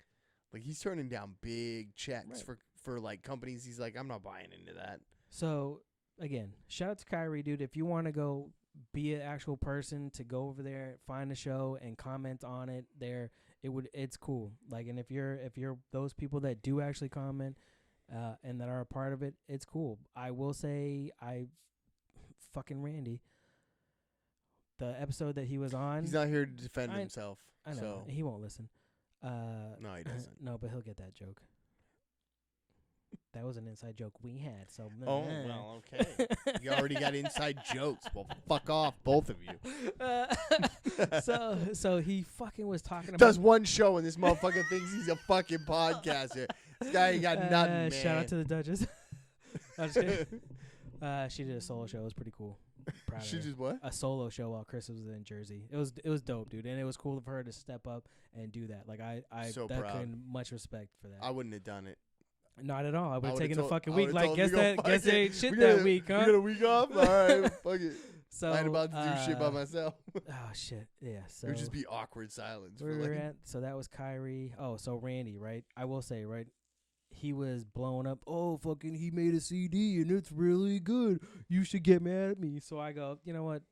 S1: Like he's turning down big checks for like companies. He's like, I'm not buying into that.
S2: So again, shout out to Kyrie, dude. If you want to go be an actual person to go over there, find a show and comment on it there, it's cool. Like, and if you're those people that do actually comment and that are a part of it, it's cool. I will say fucking Randy, the episode that he was on,
S1: he's not here to defend himself.
S2: I know,
S1: so.
S2: he won't listen.
S1: No, he doesn't.
S2: No, but he'll get that joke. That was an inside joke we had. So
S1: well, okay. You already got inside jokes. Well, fuck off, both of you.
S2: So he fucking was talking about.
S1: Does one show and this motherfucker thinks he's a fucking podcaster. This guy ain't got nothing, man.
S2: Shout out to the Duchess. I'm just kidding. She did a solo show. It was pretty cool. Proud
S1: She
S2: of her.
S1: just what?
S2: A solo show while Chris was in Jersey. It was dope, dude, and it was cool of her to step up and do that. Like I
S1: so
S2: that
S1: proud.
S2: couldn't much respect for that.
S1: I wouldn't have done it.
S2: Not at all. I would have taken the fucking
S1: I
S2: week.
S1: would've
S2: Like,
S1: told
S2: guess
S1: him,
S2: that ain't shit
S1: we
S2: that
S1: got
S2: week, huh?
S1: We got a week off? All right, fuck it.
S2: So
S1: I ain't about to do shit by myself.
S2: Oh, shit. Yeah. So
S1: it would just be awkward silence.
S2: Where we're at. So that was Kyrie. Oh, so Randy, right? I will say, right? He was blowing up. Oh, fucking, he made a CD and it's really good. You should get mad at me. So I go, you know what?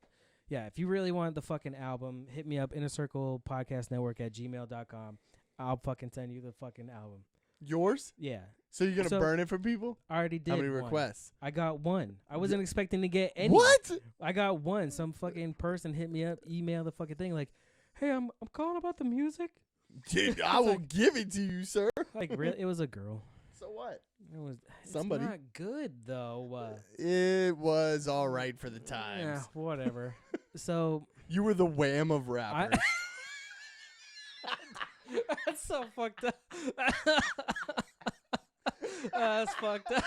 S2: Yeah, if you really want the fucking album, hit me up, Inner Circle Podcast Network @gmail.com. I'll fucking send you the fucking album.
S1: Yours?
S2: Yeah.
S1: So you're going to burn it for people?
S2: I already did.
S1: How many
S2: one.
S1: requests?
S2: I got one. I wasn't expecting to get any.
S1: What?
S2: I got one. Some fucking person hit me up, email the fucking thing like, hey, I'm calling about the music.
S1: Dude, I will give it to you, sir.
S2: Like, really? It was a girl.
S1: So what?
S2: It's
S1: Somebody.
S2: not good though.
S1: It was all right for the times.
S2: Yeah, whatever. So
S1: You were the Wham of rappers.
S2: that's so fucked up. That's fucked up.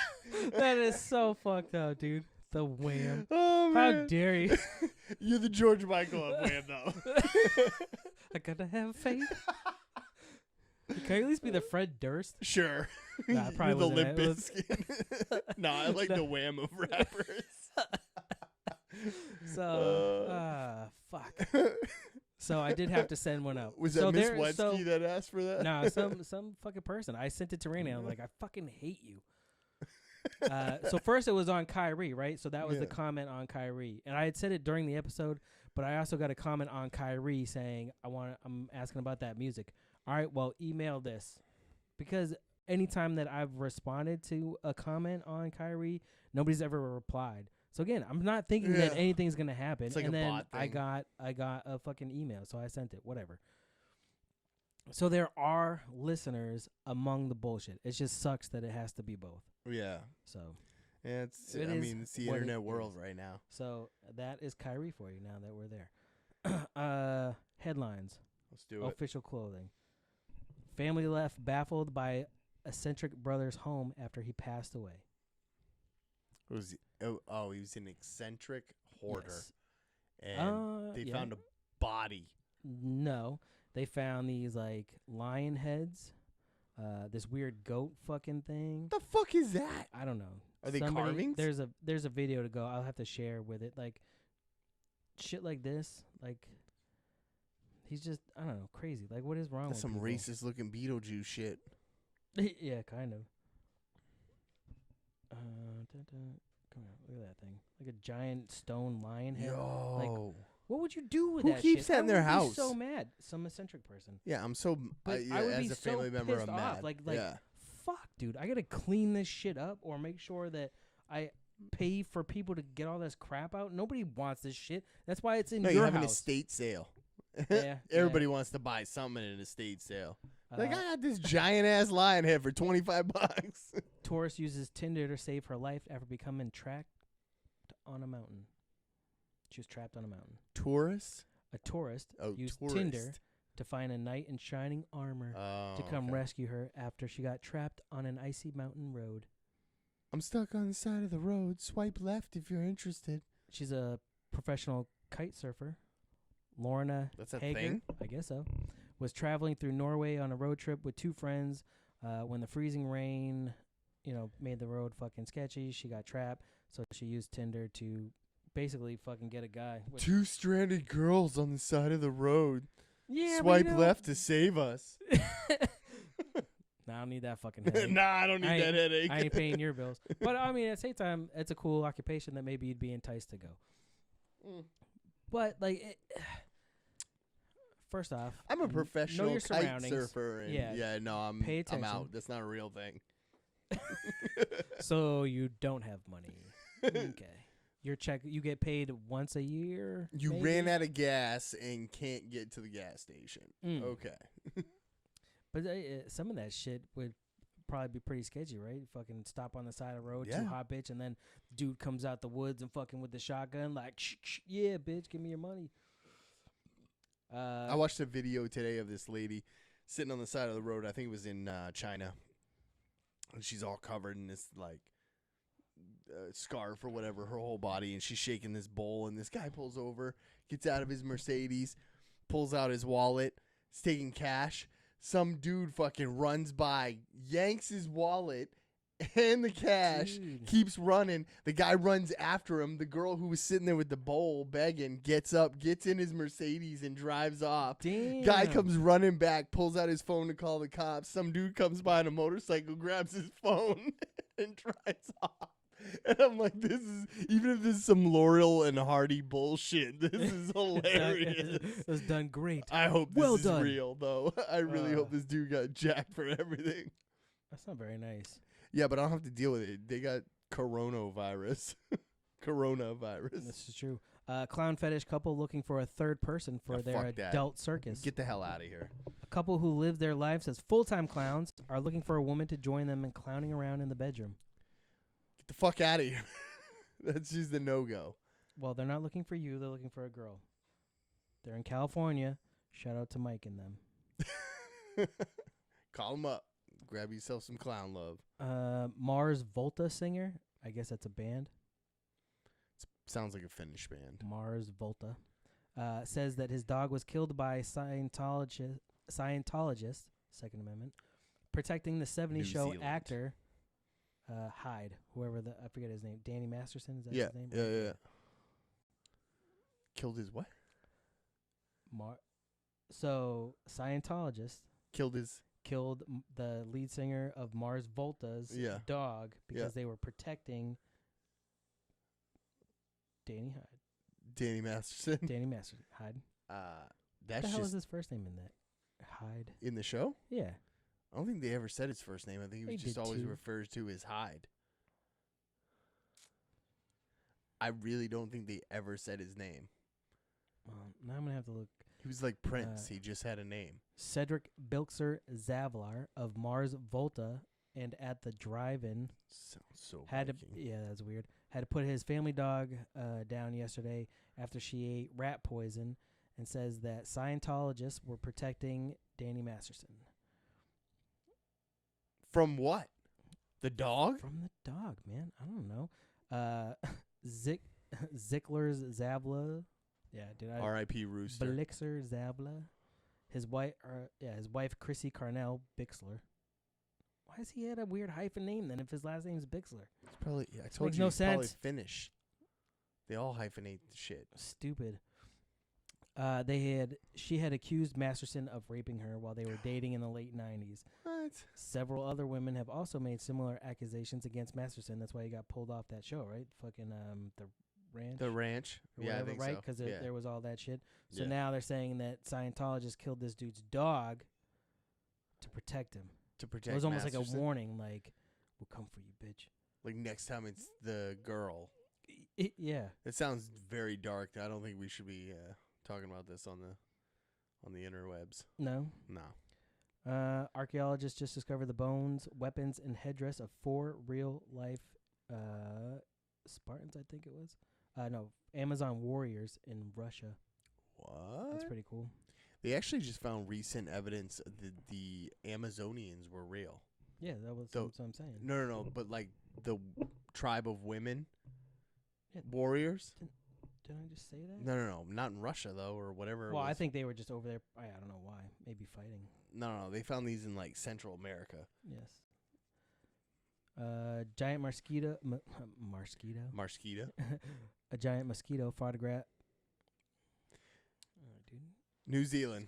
S2: That is so fucked up, dude. The Wham.
S1: Oh,
S2: How
S1: man.
S2: dare you?
S1: You're the George Michael of Wham, though.
S2: I gotta have faith. Can you at least be the Fred Durst?
S1: Sure.
S2: Nah, probably
S1: You're the
S2: wasn't
S1: Limp
S2: it.
S1: Bizkit. No, I like the Wham of rappers.
S2: So, fuck. So I did have to send one out.
S1: Was
S2: so
S1: that Miss
S2: there-
S1: Wetsky
S2: so-
S1: that asked for that?
S2: No, some fucking person. I sent it to Raina. I'm like, I fucking hate you. So first it was on Kyrie, right? So that was the
S1: Yeah.
S2: comment on Kyrie, and I had said it during the episode, but I also got a comment on Kyrie saying I'm asking about that music. All right, well, email this, because anytime that I've responded to a comment on Kyrie, nobody's ever replied. So again, I'm not thinking that
S1: Yeah.
S2: anything's gonna happen.
S1: It's like
S2: and
S1: a
S2: then
S1: bot
S2: I
S1: thing.
S2: got a fucking email, so I sent it. Whatever. So there are listeners among the bullshit. It just sucks that it has to be both.
S1: Yeah.
S2: So
S1: It's
S2: It
S1: I
S2: is
S1: mean, it's the
S2: what it
S1: internet world
S2: is.
S1: right now.
S2: So that is Kyrie for you now that we're there. Headlines.
S1: Let's do it.
S2: Official clothing. Family left baffled by eccentric brother's home after he passed away.
S1: What was he? Oh, he was an eccentric hoarder.
S2: Yes.
S1: And they
S2: yeah.
S1: found a body.
S2: No. They found these like lion heads. This weird goat fucking thing.
S1: What the fuck is that?
S2: I don't know.
S1: Are they carvings?
S2: There's a video to go. I'll have to share with it. Like shit like this. Like he's just I don't know, crazy. Like what is wrong
S1: That's
S2: with
S1: some
S2: people?
S1: racist looking Beetlejuice shit.
S2: Yeah, kind of. Come here, look at that thing. Like a giant stone lion head.
S1: Yo.
S2: What would you do with
S1: Who
S2: that
S1: keeps
S2: shit?
S1: that in their
S2: I would
S1: house?
S2: be so mad. Some eccentric person.
S1: Yeah, I'm so.
S2: But
S1: yeah,
S2: I would
S1: as
S2: be
S1: a family
S2: so
S1: member,
S2: pissed
S1: I'm
S2: off.
S1: mad.
S2: Like,
S1: yeah.
S2: fuck, dude. I gotta clean this shit up or make sure that I pay for people to get all this crap out. Nobody wants this shit. That's why it's in
S1: No,
S2: your
S1: you have
S2: house.
S1: an estate sale.
S2: Yeah,
S1: Everybody wants to buy something in an estate sale. Like,
S2: Uh,
S1: I got this giant ass lion head for $25.
S2: Taurus uses Tinder to save her life after becoming trapped on a mountain. She was trapped on a mountain.
S1: Tourist?
S2: A tourist
S1: Oh,
S2: used
S1: tourist.
S2: Tinder to find a knight in shining armor
S1: Oh,
S2: to come
S1: okay.
S2: rescue her after she got trapped on an icy mountain road.
S1: I'm stuck on the side of the road. Swipe left if you're interested.
S2: She's a professional kite surfer. Lorna
S1: That's a
S2: Hager,
S1: thing?
S2: I guess so, was traveling through Norway on a road trip with two friends when the freezing rain, made the road fucking sketchy. She got trapped, so she used Tinder to basically fucking get a guy.
S1: Two stranded girls on the side of the road.
S2: Yeah,
S1: Swipe left to save us.
S2: Nah, I don't need that fucking headache.
S1: Nah, I don't need that headache.
S2: I ain't paying your bills. But, I mean, at the same time, it's a cool occupation that maybe you'd be enticed to go.
S1: Mm.
S2: But, like, first off,
S1: I'm a
S2: know
S1: professional
S2: your
S1: kite
S2: surroundings.
S1: surfer. And
S2: Yeah.
S1: no,
S2: Pay
S1: I'm
S2: attention.
S1: out. That's not a real thing.
S2: So you don't have money. Okay. You get paid once a year?
S1: You
S2: maybe?
S1: ran out of gas and can't get to the gas station.
S2: Mm.
S1: Okay.
S2: But some of that shit would probably be pretty sketchy, right? Fucking stop on the side of the road,
S1: Yeah.
S2: too hot, bitch, and then dude comes out the woods and fucking with the shotgun, like, shh, yeah, bitch, give me your money.
S1: I watched a video today of this lady sitting on the side of the road. I think it was in China. And she's all covered in this, like, scarf or whatever, her whole body, and she's shaking this bowl, and this guy pulls over, gets out of his Mercedes, pulls out his wallet, is taking cash. Some dude fucking runs by, yanks his wallet and the cash,
S2: Dude.
S1: keeps running. The guy runs after him. The girl who was sitting there with the bowl begging gets up, gets in his Mercedes, and drives off.
S2: Damn.
S1: Guy comes running back, pulls out his phone to call the cops. Some dude comes by on a motorcycle, grabs his phone, and drives off. And I'm like, this is, even if this is some Laurel and Hardy bullshit, this is hilarious.
S2: It was done great.
S1: I hope this
S2: Well
S1: is
S2: done.
S1: real, though. I really hope this dude got jacked for everything.
S2: That's not very nice.
S1: Yeah, but I don't have to deal with it. They got coronavirus. Coronavirus.
S2: This is true. Clown fetish couple looking for a third person for
S1: Yeah,
S2: their
S1: fuck that.
S2: adult circus.
S1: Get the hell out of here.
S2: A couple who live their lives as full-time clowns are looking for a woman to join them in clowning around in the bedroom.
S1: Get the fuck out of here. That's just the no-go.
S2: Well, they're not looking for you. They're looking for a girl. They're in California. Shout out to Mike and them.
S1: Call them up. Grab yourself some clown love.
S2: Mars Volta singer. I guess that's a band.
S1: Sounds like a Finnish band.
S2: Mars Volta. Says that his dog was killed by Scientologist, Second Amendment, protecting the 70s
S1: New
S2: show
S1: Zealand.
S2: actor Hyde, whoever I forget his name. Danny Masterson, is that
S1: Yeah,
S2: his name?
S1: yeah. Killed his what?
S2: So Scientologist
S1: Killed his...
S2: killed the lead singer of Mars Volta's dog because they were protecting Danny
S1: Masterson.
S2: Danny Masterson. Hyde.
S1: That's
S2: What the hell is
S1: just
S2: his first name in that? Hyde.
S1: in the show?
S2: Yeah.
S1: I don't think they ever said his first name. I think he
S2: They
S1: was just
S2: did
S1: always
S2: too.
S1: referred to as Hyde. I really don't think they ever said his name.
S2: Now I'm going to have to look.
S1: He was like Prince. He just had a name.
S2: Cedric Bilkser Zavlar of Mars Volta and at the drive-in
S1: Sounds so
S2: had to,
S1: Viking.
S2: yeah, that's weird. Had to put his family dog down yesterday after she ate rat poison, and says that Scientologists were protecting Danny Masterson
S1: From what? The dog?
S2: from the dog. Man, I don't know. Zickler's Zabla, yeah, dude.
S1: R.I.P. Rooster.
S2: Blixer Zabla, his wife, Chrissy Carnell Bixler. Why does he had a weird hyphen name then if his last name is Bixler?
S1: It's probably, I told
S2: Makes
S1: you,
S2: no
S1: he's probably
S2: sense.
S1: Finnish. They all hyphenate the shit.
S2: Stupid. She had accused Masterson of raping her while they were dating in the late 90s.
S1: What?
S2: Several other women have also made similar accusations against Masterson. That's why he got pulled off that show, right? Fucking the ranch.
S1: The ranch?
S2: Or
S1: Yeah, I
S2: whatever,
S1: think
S2: right?
S1: so.
S2: Because
S1: Yeah.
S2: there was all that shit. So
S1: Yeah.
S2: now they're saying that Scientologists killed this dude's dog to protect him.
S1: To protect
S2: It was almost like a
S1: Masterson?
S2: warning, like, we'll come for you, bitch.
S1: Like next time it's the girl.
S2: Yeah.
S1: It sounds very dark. I don't think we should be talking about this on the interwebs.
S2: No.
S1: No.
S2: Archaeologists just discovered the bones, weapons, and headdress of 4 real-life Spartans, I think it was. No, Amazon warriors in Russia.
S1: What?
S2: That's pretty cool.
S1: They actually just found recent evidence that the Amazonians were real.
S2: Yeah, that was
S1: So-
S2: what I'm saying.
S1: No. But like the tribe of women
S2: Yeah.
S1: warriors.
S2: Did I just say that?
S1: No. Not in Russia though, or whatever. it
S2: Well, I
S1: was.
S2: think they were just over there. I don't know why. Maybe fighting.
S1: No. They found these in like Central America.
S2: Yes. Giant mosquito.
S1: Mosquito.
S2: A giant mosquito photograph. Dude.
S1: New Zealand.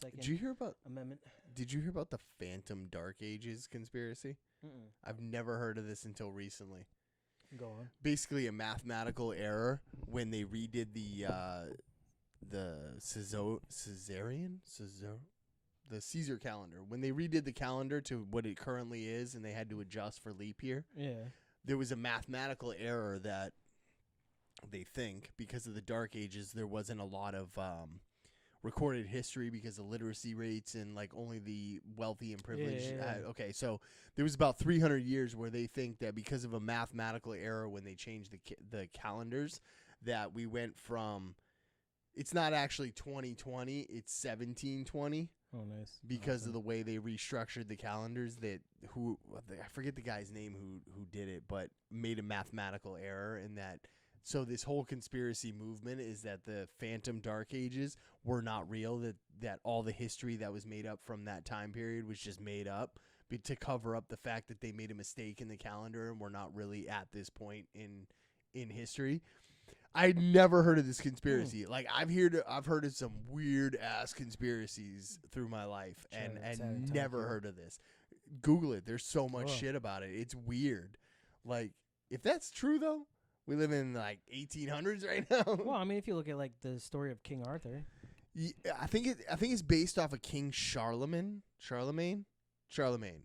S2: Second
S1: Did you hear about?
S2: Amendment.
S1: Did you hear about the Phantom Dark Ages conspiracy?
S2: Mm-mm.
S1: I've never heard of this until recently.
S2: Go on.
S1: Basically, a mathematical error when they redid the Caesar calendar. When they redid the calendar to what it currently is, and they had to adjust for leap year,
S2: Yeah.
S1: there was a mathematical error that they think because of the Dark Ages there wasn't a lot of recorded history because of literacy rates and like only the wealthy and privileged.
S2: Yeah.
S1: Okay, so there was about 300 years where they think that because of a mathematical error when they changed the calendars that we went from it's not actually 2020, it's 1720
S2: Oh, nice.
S1: because
S2: Awesome.
S1: of the way they restructured the calendars that I forget the guy's name who did it but made a mathematical error in that. So this whole conspiracy movement is that the Phantom Dark Ages were not real, that all the history that was made up from that time period was just made up to cover up the fact that they made a mistake in the calendar and we're not really at this point in history. I'd never heard of this conspiracy. Like I've heard of some weird ass conspiracies through my life and never heard of this. Google it. There's so much shit about it. It's weird. Like if that's true though, we live in like 1800s right now.
S2: Well, I mean, if you look at like the story of King Arthur.
S1: Yeah, I think it's based off of King Charlemagne, a Roman
S2: Charlemagne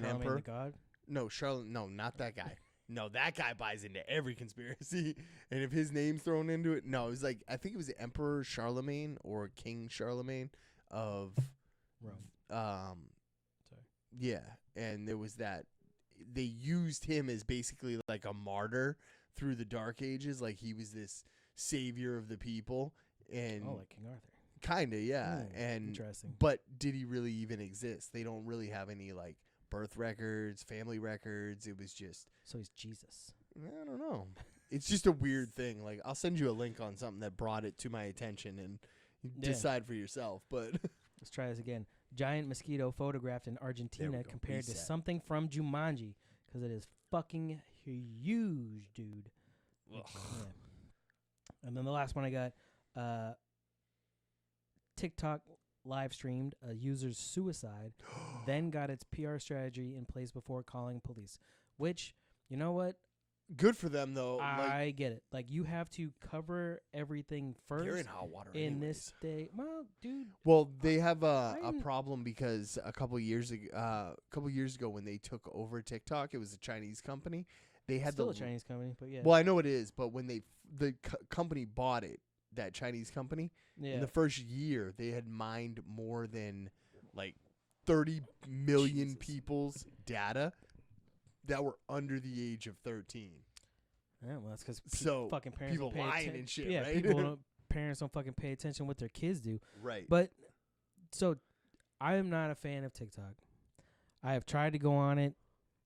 S1: emperor.
S2: the God.
S1: No, not that guy. No, that guy buys into every conspiracy. And if his name's thrown into it, no, it was like, I think it was Emperor Charlemagne or King Charlemagne of
S2: Rome. Sorry.
S1: Yeah. And there was that. They used him as basically like a martyr through the Dark Ages. Like he was this savior of the people. And
S2: like King Arthur.
S1: Kind of, yeah. And
S2: interesting.
S1: But did he really even exist? They don't really have any like birth records, family records. It was just.
S2: So he's Jesus.
S1: I don't know. It's just a weird thing. Like I'll send you a link on something that brought it to my attention and decide for yourself. But
S2: let's try this again. Giant mosquito photographed in Argentina compared to something from Jumanji because it is fucking huge, dude. Yeah. And then the last one I got, TikTok live streamed a user's suicide, then got its PR strategy in place before calling police. Which, you know what?
S1: Good for them, though.
S2: I get it. Like, you have to cover everything first.
S1: They're in hot water
S2: in this day. Well, dude.
S1: Well, they have a problem because a couple years ago when they took over TikTok, it was a Chinese company. They had
S2: still a Chinese company, but yeah.
S1: Well, I know it is, but when the company bought it, that Chinese company, in the first year, they had mined more than like 30 million people's data that were under the age of 13.
S2: Yeah, well, that's because fucking parents
S1: people
S2: don't pay
S1: lying and shit,
S2: yeah,
S1: right?
S2: Parents don't fucking pay attention what their kids do.
S1: Right.
S2: But, so, I am not a fan of TikTok. I have tried to go on it,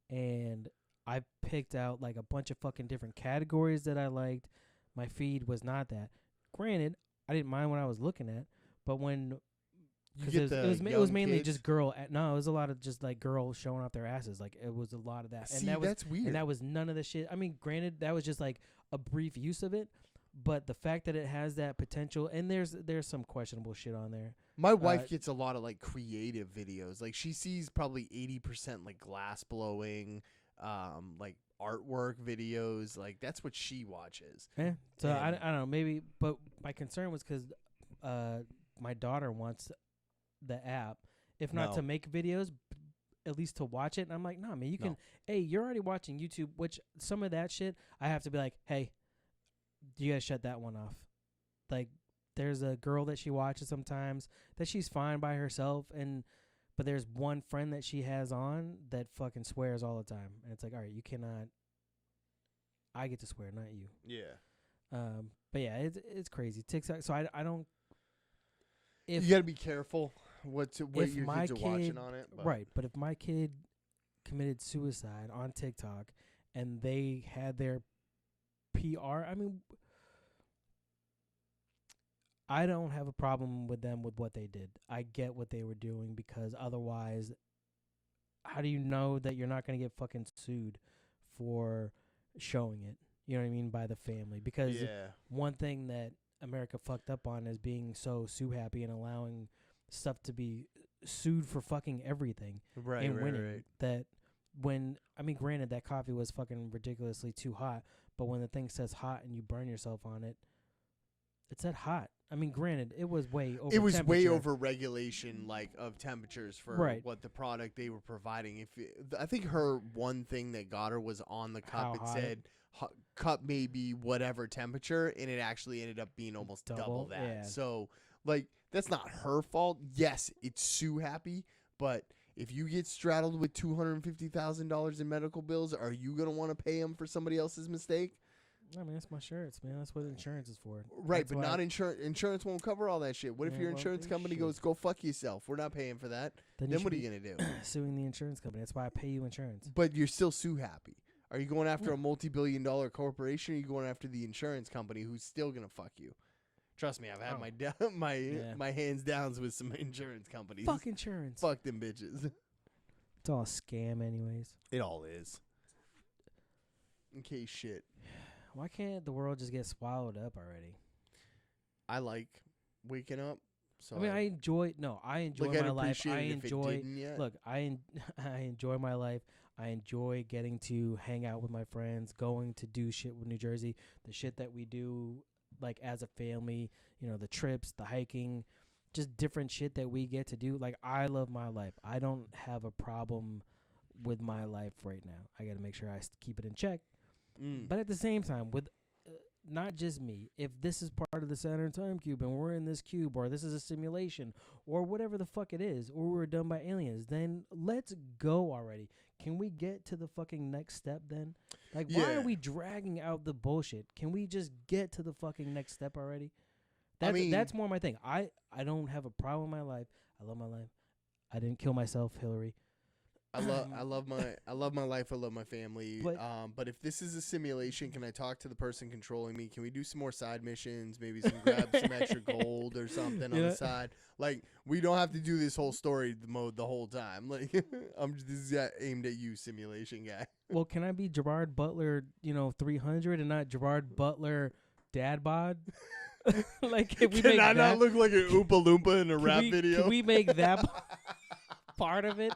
S2: and I picked out, like, a bunch of fucking different categories that I liked. My feed was not that. Granted, I didn't mind what I was looking at, but when... Because it was mainly
S1: kids?
S2: just girl. No, it was a lot of just like girls showing off their asses. Like it was a lot of that.
S1: See,
S2: and that was,
S1: that's weird.
S2: And that was none of the shit. I mean, granted, that was just like a brief use of it, but the fact that it has that potential, and there's some questionable shit on there.
S1: My wife gets a lot of like creative videos. Like she sees probably 80% like glass blowing, like artwork videos. Like that's what she watches.
S2: Yeah. So I don't know, maybe, but my concern was because my daughter wants the app, if not to make videos, at least to watch it. And I'm like, nah, man, you can. Hey, you're already watching YouTube, which some of that shit I have to be like, hey, you guys shut that one off. Like, there's a girl that she watches sometimes that she's fine by herself, but there's one friend that she has on that fucking swears all the time, and it's like, all right, you cannot. I get to swear, not you.
S1: Yeah.
S2: But yeah, it's crazy. TikTok. So I don't.
S1: You got to be careful what your kids are watching on it.
S2: Right, but if my kid committed suicide on TikTok and they had their PR, I mean, I don't have a problem with them with what they did. I get what they were doing because otherwise, how do you know that you're not going to get fucking sued for showing it? You know what I mean? By the family. Because one thing that America fucked up on is being so sue happy and allowing stuff to be sued for fucking everything and winning.
S1: Right.
S2: That when, I mean, granted, that coffee was fucking ridiculously too hot, but when the thing says hot and you burn yourself on it, it said hot. I mean, granted, it was way over.
S1: It was way over regulation, like of temperatures for what the product they were providing. I think her one thing that got her was on the cup. It said cup maybe whatever temperature, and it actually ended up being almost double that.
S2: Yeah.
S1: So, like, that's not her fault. Yes, it's sue happy, but if you get straddled with $250,000 in medical bills, are you gonna want to pay them for somebody else's mistake?
S2: I mean, that's my shirts, man. That's what insurance is for.
S1: Right, but not insurance. Insurance won't cover all that shit. What if your insurance company goes, go fuck yourself? We're not paying for that. Then what are you going to do?
S2: Suing the insurance company. That's why I pay you insurance.
S1: But you're still sue happy. Are you going after a multi-billion-dollar corporation, or are you going after the insurance company who's still going to fuck you? Trust me, I've had my hands downs with some insurance companies.
S2: Fuck insurance.
S1: Fuck them bitches.
S2: It's all a scam anyways.
S1: It all is. In case shit.
S2: Why can't the world just get swallowed up already?
S1: I like waking up. So
S2: I mean, I enjoy my life. I enjoy my life. I enjoy getting to hang out with my friends, going to do shit with New Jersey, the shit that we do like as a family, you know, the trips, the hiking, just different shit that we get to do. Like, I love my life. I don't have a problem with my life right now. I got to make sure I keep it in check.
S1: Mm.
S2: But at the same time, with not just me, if this is part of the Saturn time cube and we're in this cube, or this is a simulation, or whatever the fuck it is, or we're done by aliens, then let's go already. Can we get to the fucking next step then? Like, why are we dragging out the bullshit? Can we just get to the fucking next step already? That's more my thing. I don't have a problem in my life. I love my life. I didn't kill myself, Hillary.
S1: I love my life. I love my family. But if this is a simulation, can I talk to the person controlling me? Can we do some more side missions? Maybe grab some extra gold or something on the side. Like, we don't have to do this whole story mode the whole time. Like, this is aimed at you, simulation guy.
S2: Well, can I be Gerard Butler, 300, and not Gerard Butler Dad Bod? Like, if we
S1: can
S2: make
S1: I
S2: that,
S1: not look like an Oompa Loompa in a rap video?
S2: Can we make that part of it?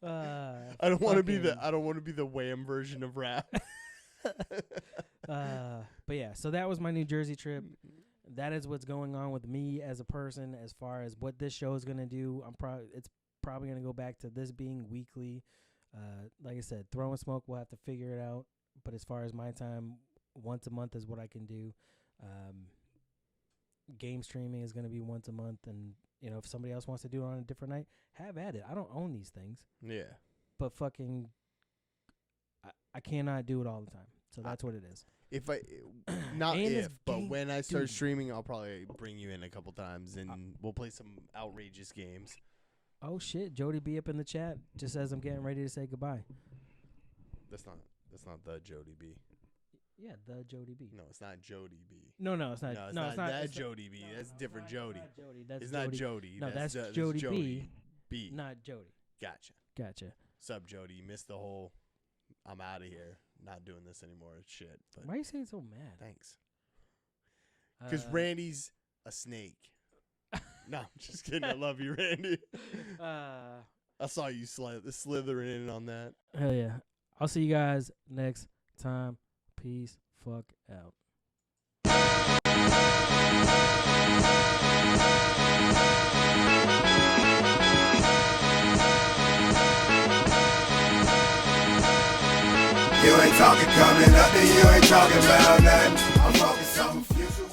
S1: I don't want to be the Wham version of rap.
S2: But yeah, so that was my New Jersey trip. That is what's going on with me as a person. As far as what this show is gonna do, it's probably gonna go back to this being weekly. Like I said, throwing smoke, we'll have to figure it out. But as far as my time, once a month is what I can do. Game streaming is gonna be once a month, and if somebody else wants to do it on a different night, have at it. I don't own these things.
S1: Yeah.
S2: But fucking, I cannot do it all the time. So that's what it is.
S1: But when I start streaming, I'll probably bring you in a couple times, and we'll play some outrageous games.
S2: Oh shit, Jody B up in the chat just as I'm getting ready to say goodbye.
S1: That's not the Jody B.
S2: Yeah, the Jody B.
S1: No, it's not Jody B.
S2: No, it's not.
S1: No, it's not that Jody B. That's different Jody.
S2: It's not Jody.
S1: No,
S2: that's Jody B. Not Jody.
S1: Gotcha. Sup, Jody? You missed the whole. I'm out of here. Not doing this anymore. Shit. But
S2: why are you saying so mad?
S1: Thanks. Because Randy's a snake. No, I'm just kidding. I love you, Randy. I saw you slithering in on that.
S2: Hell yeah. I'll see you guys next time. Peace. Fuck out.
S3: You ain't talking coming up, then you ain't talking about nothing. I'm focused on the future.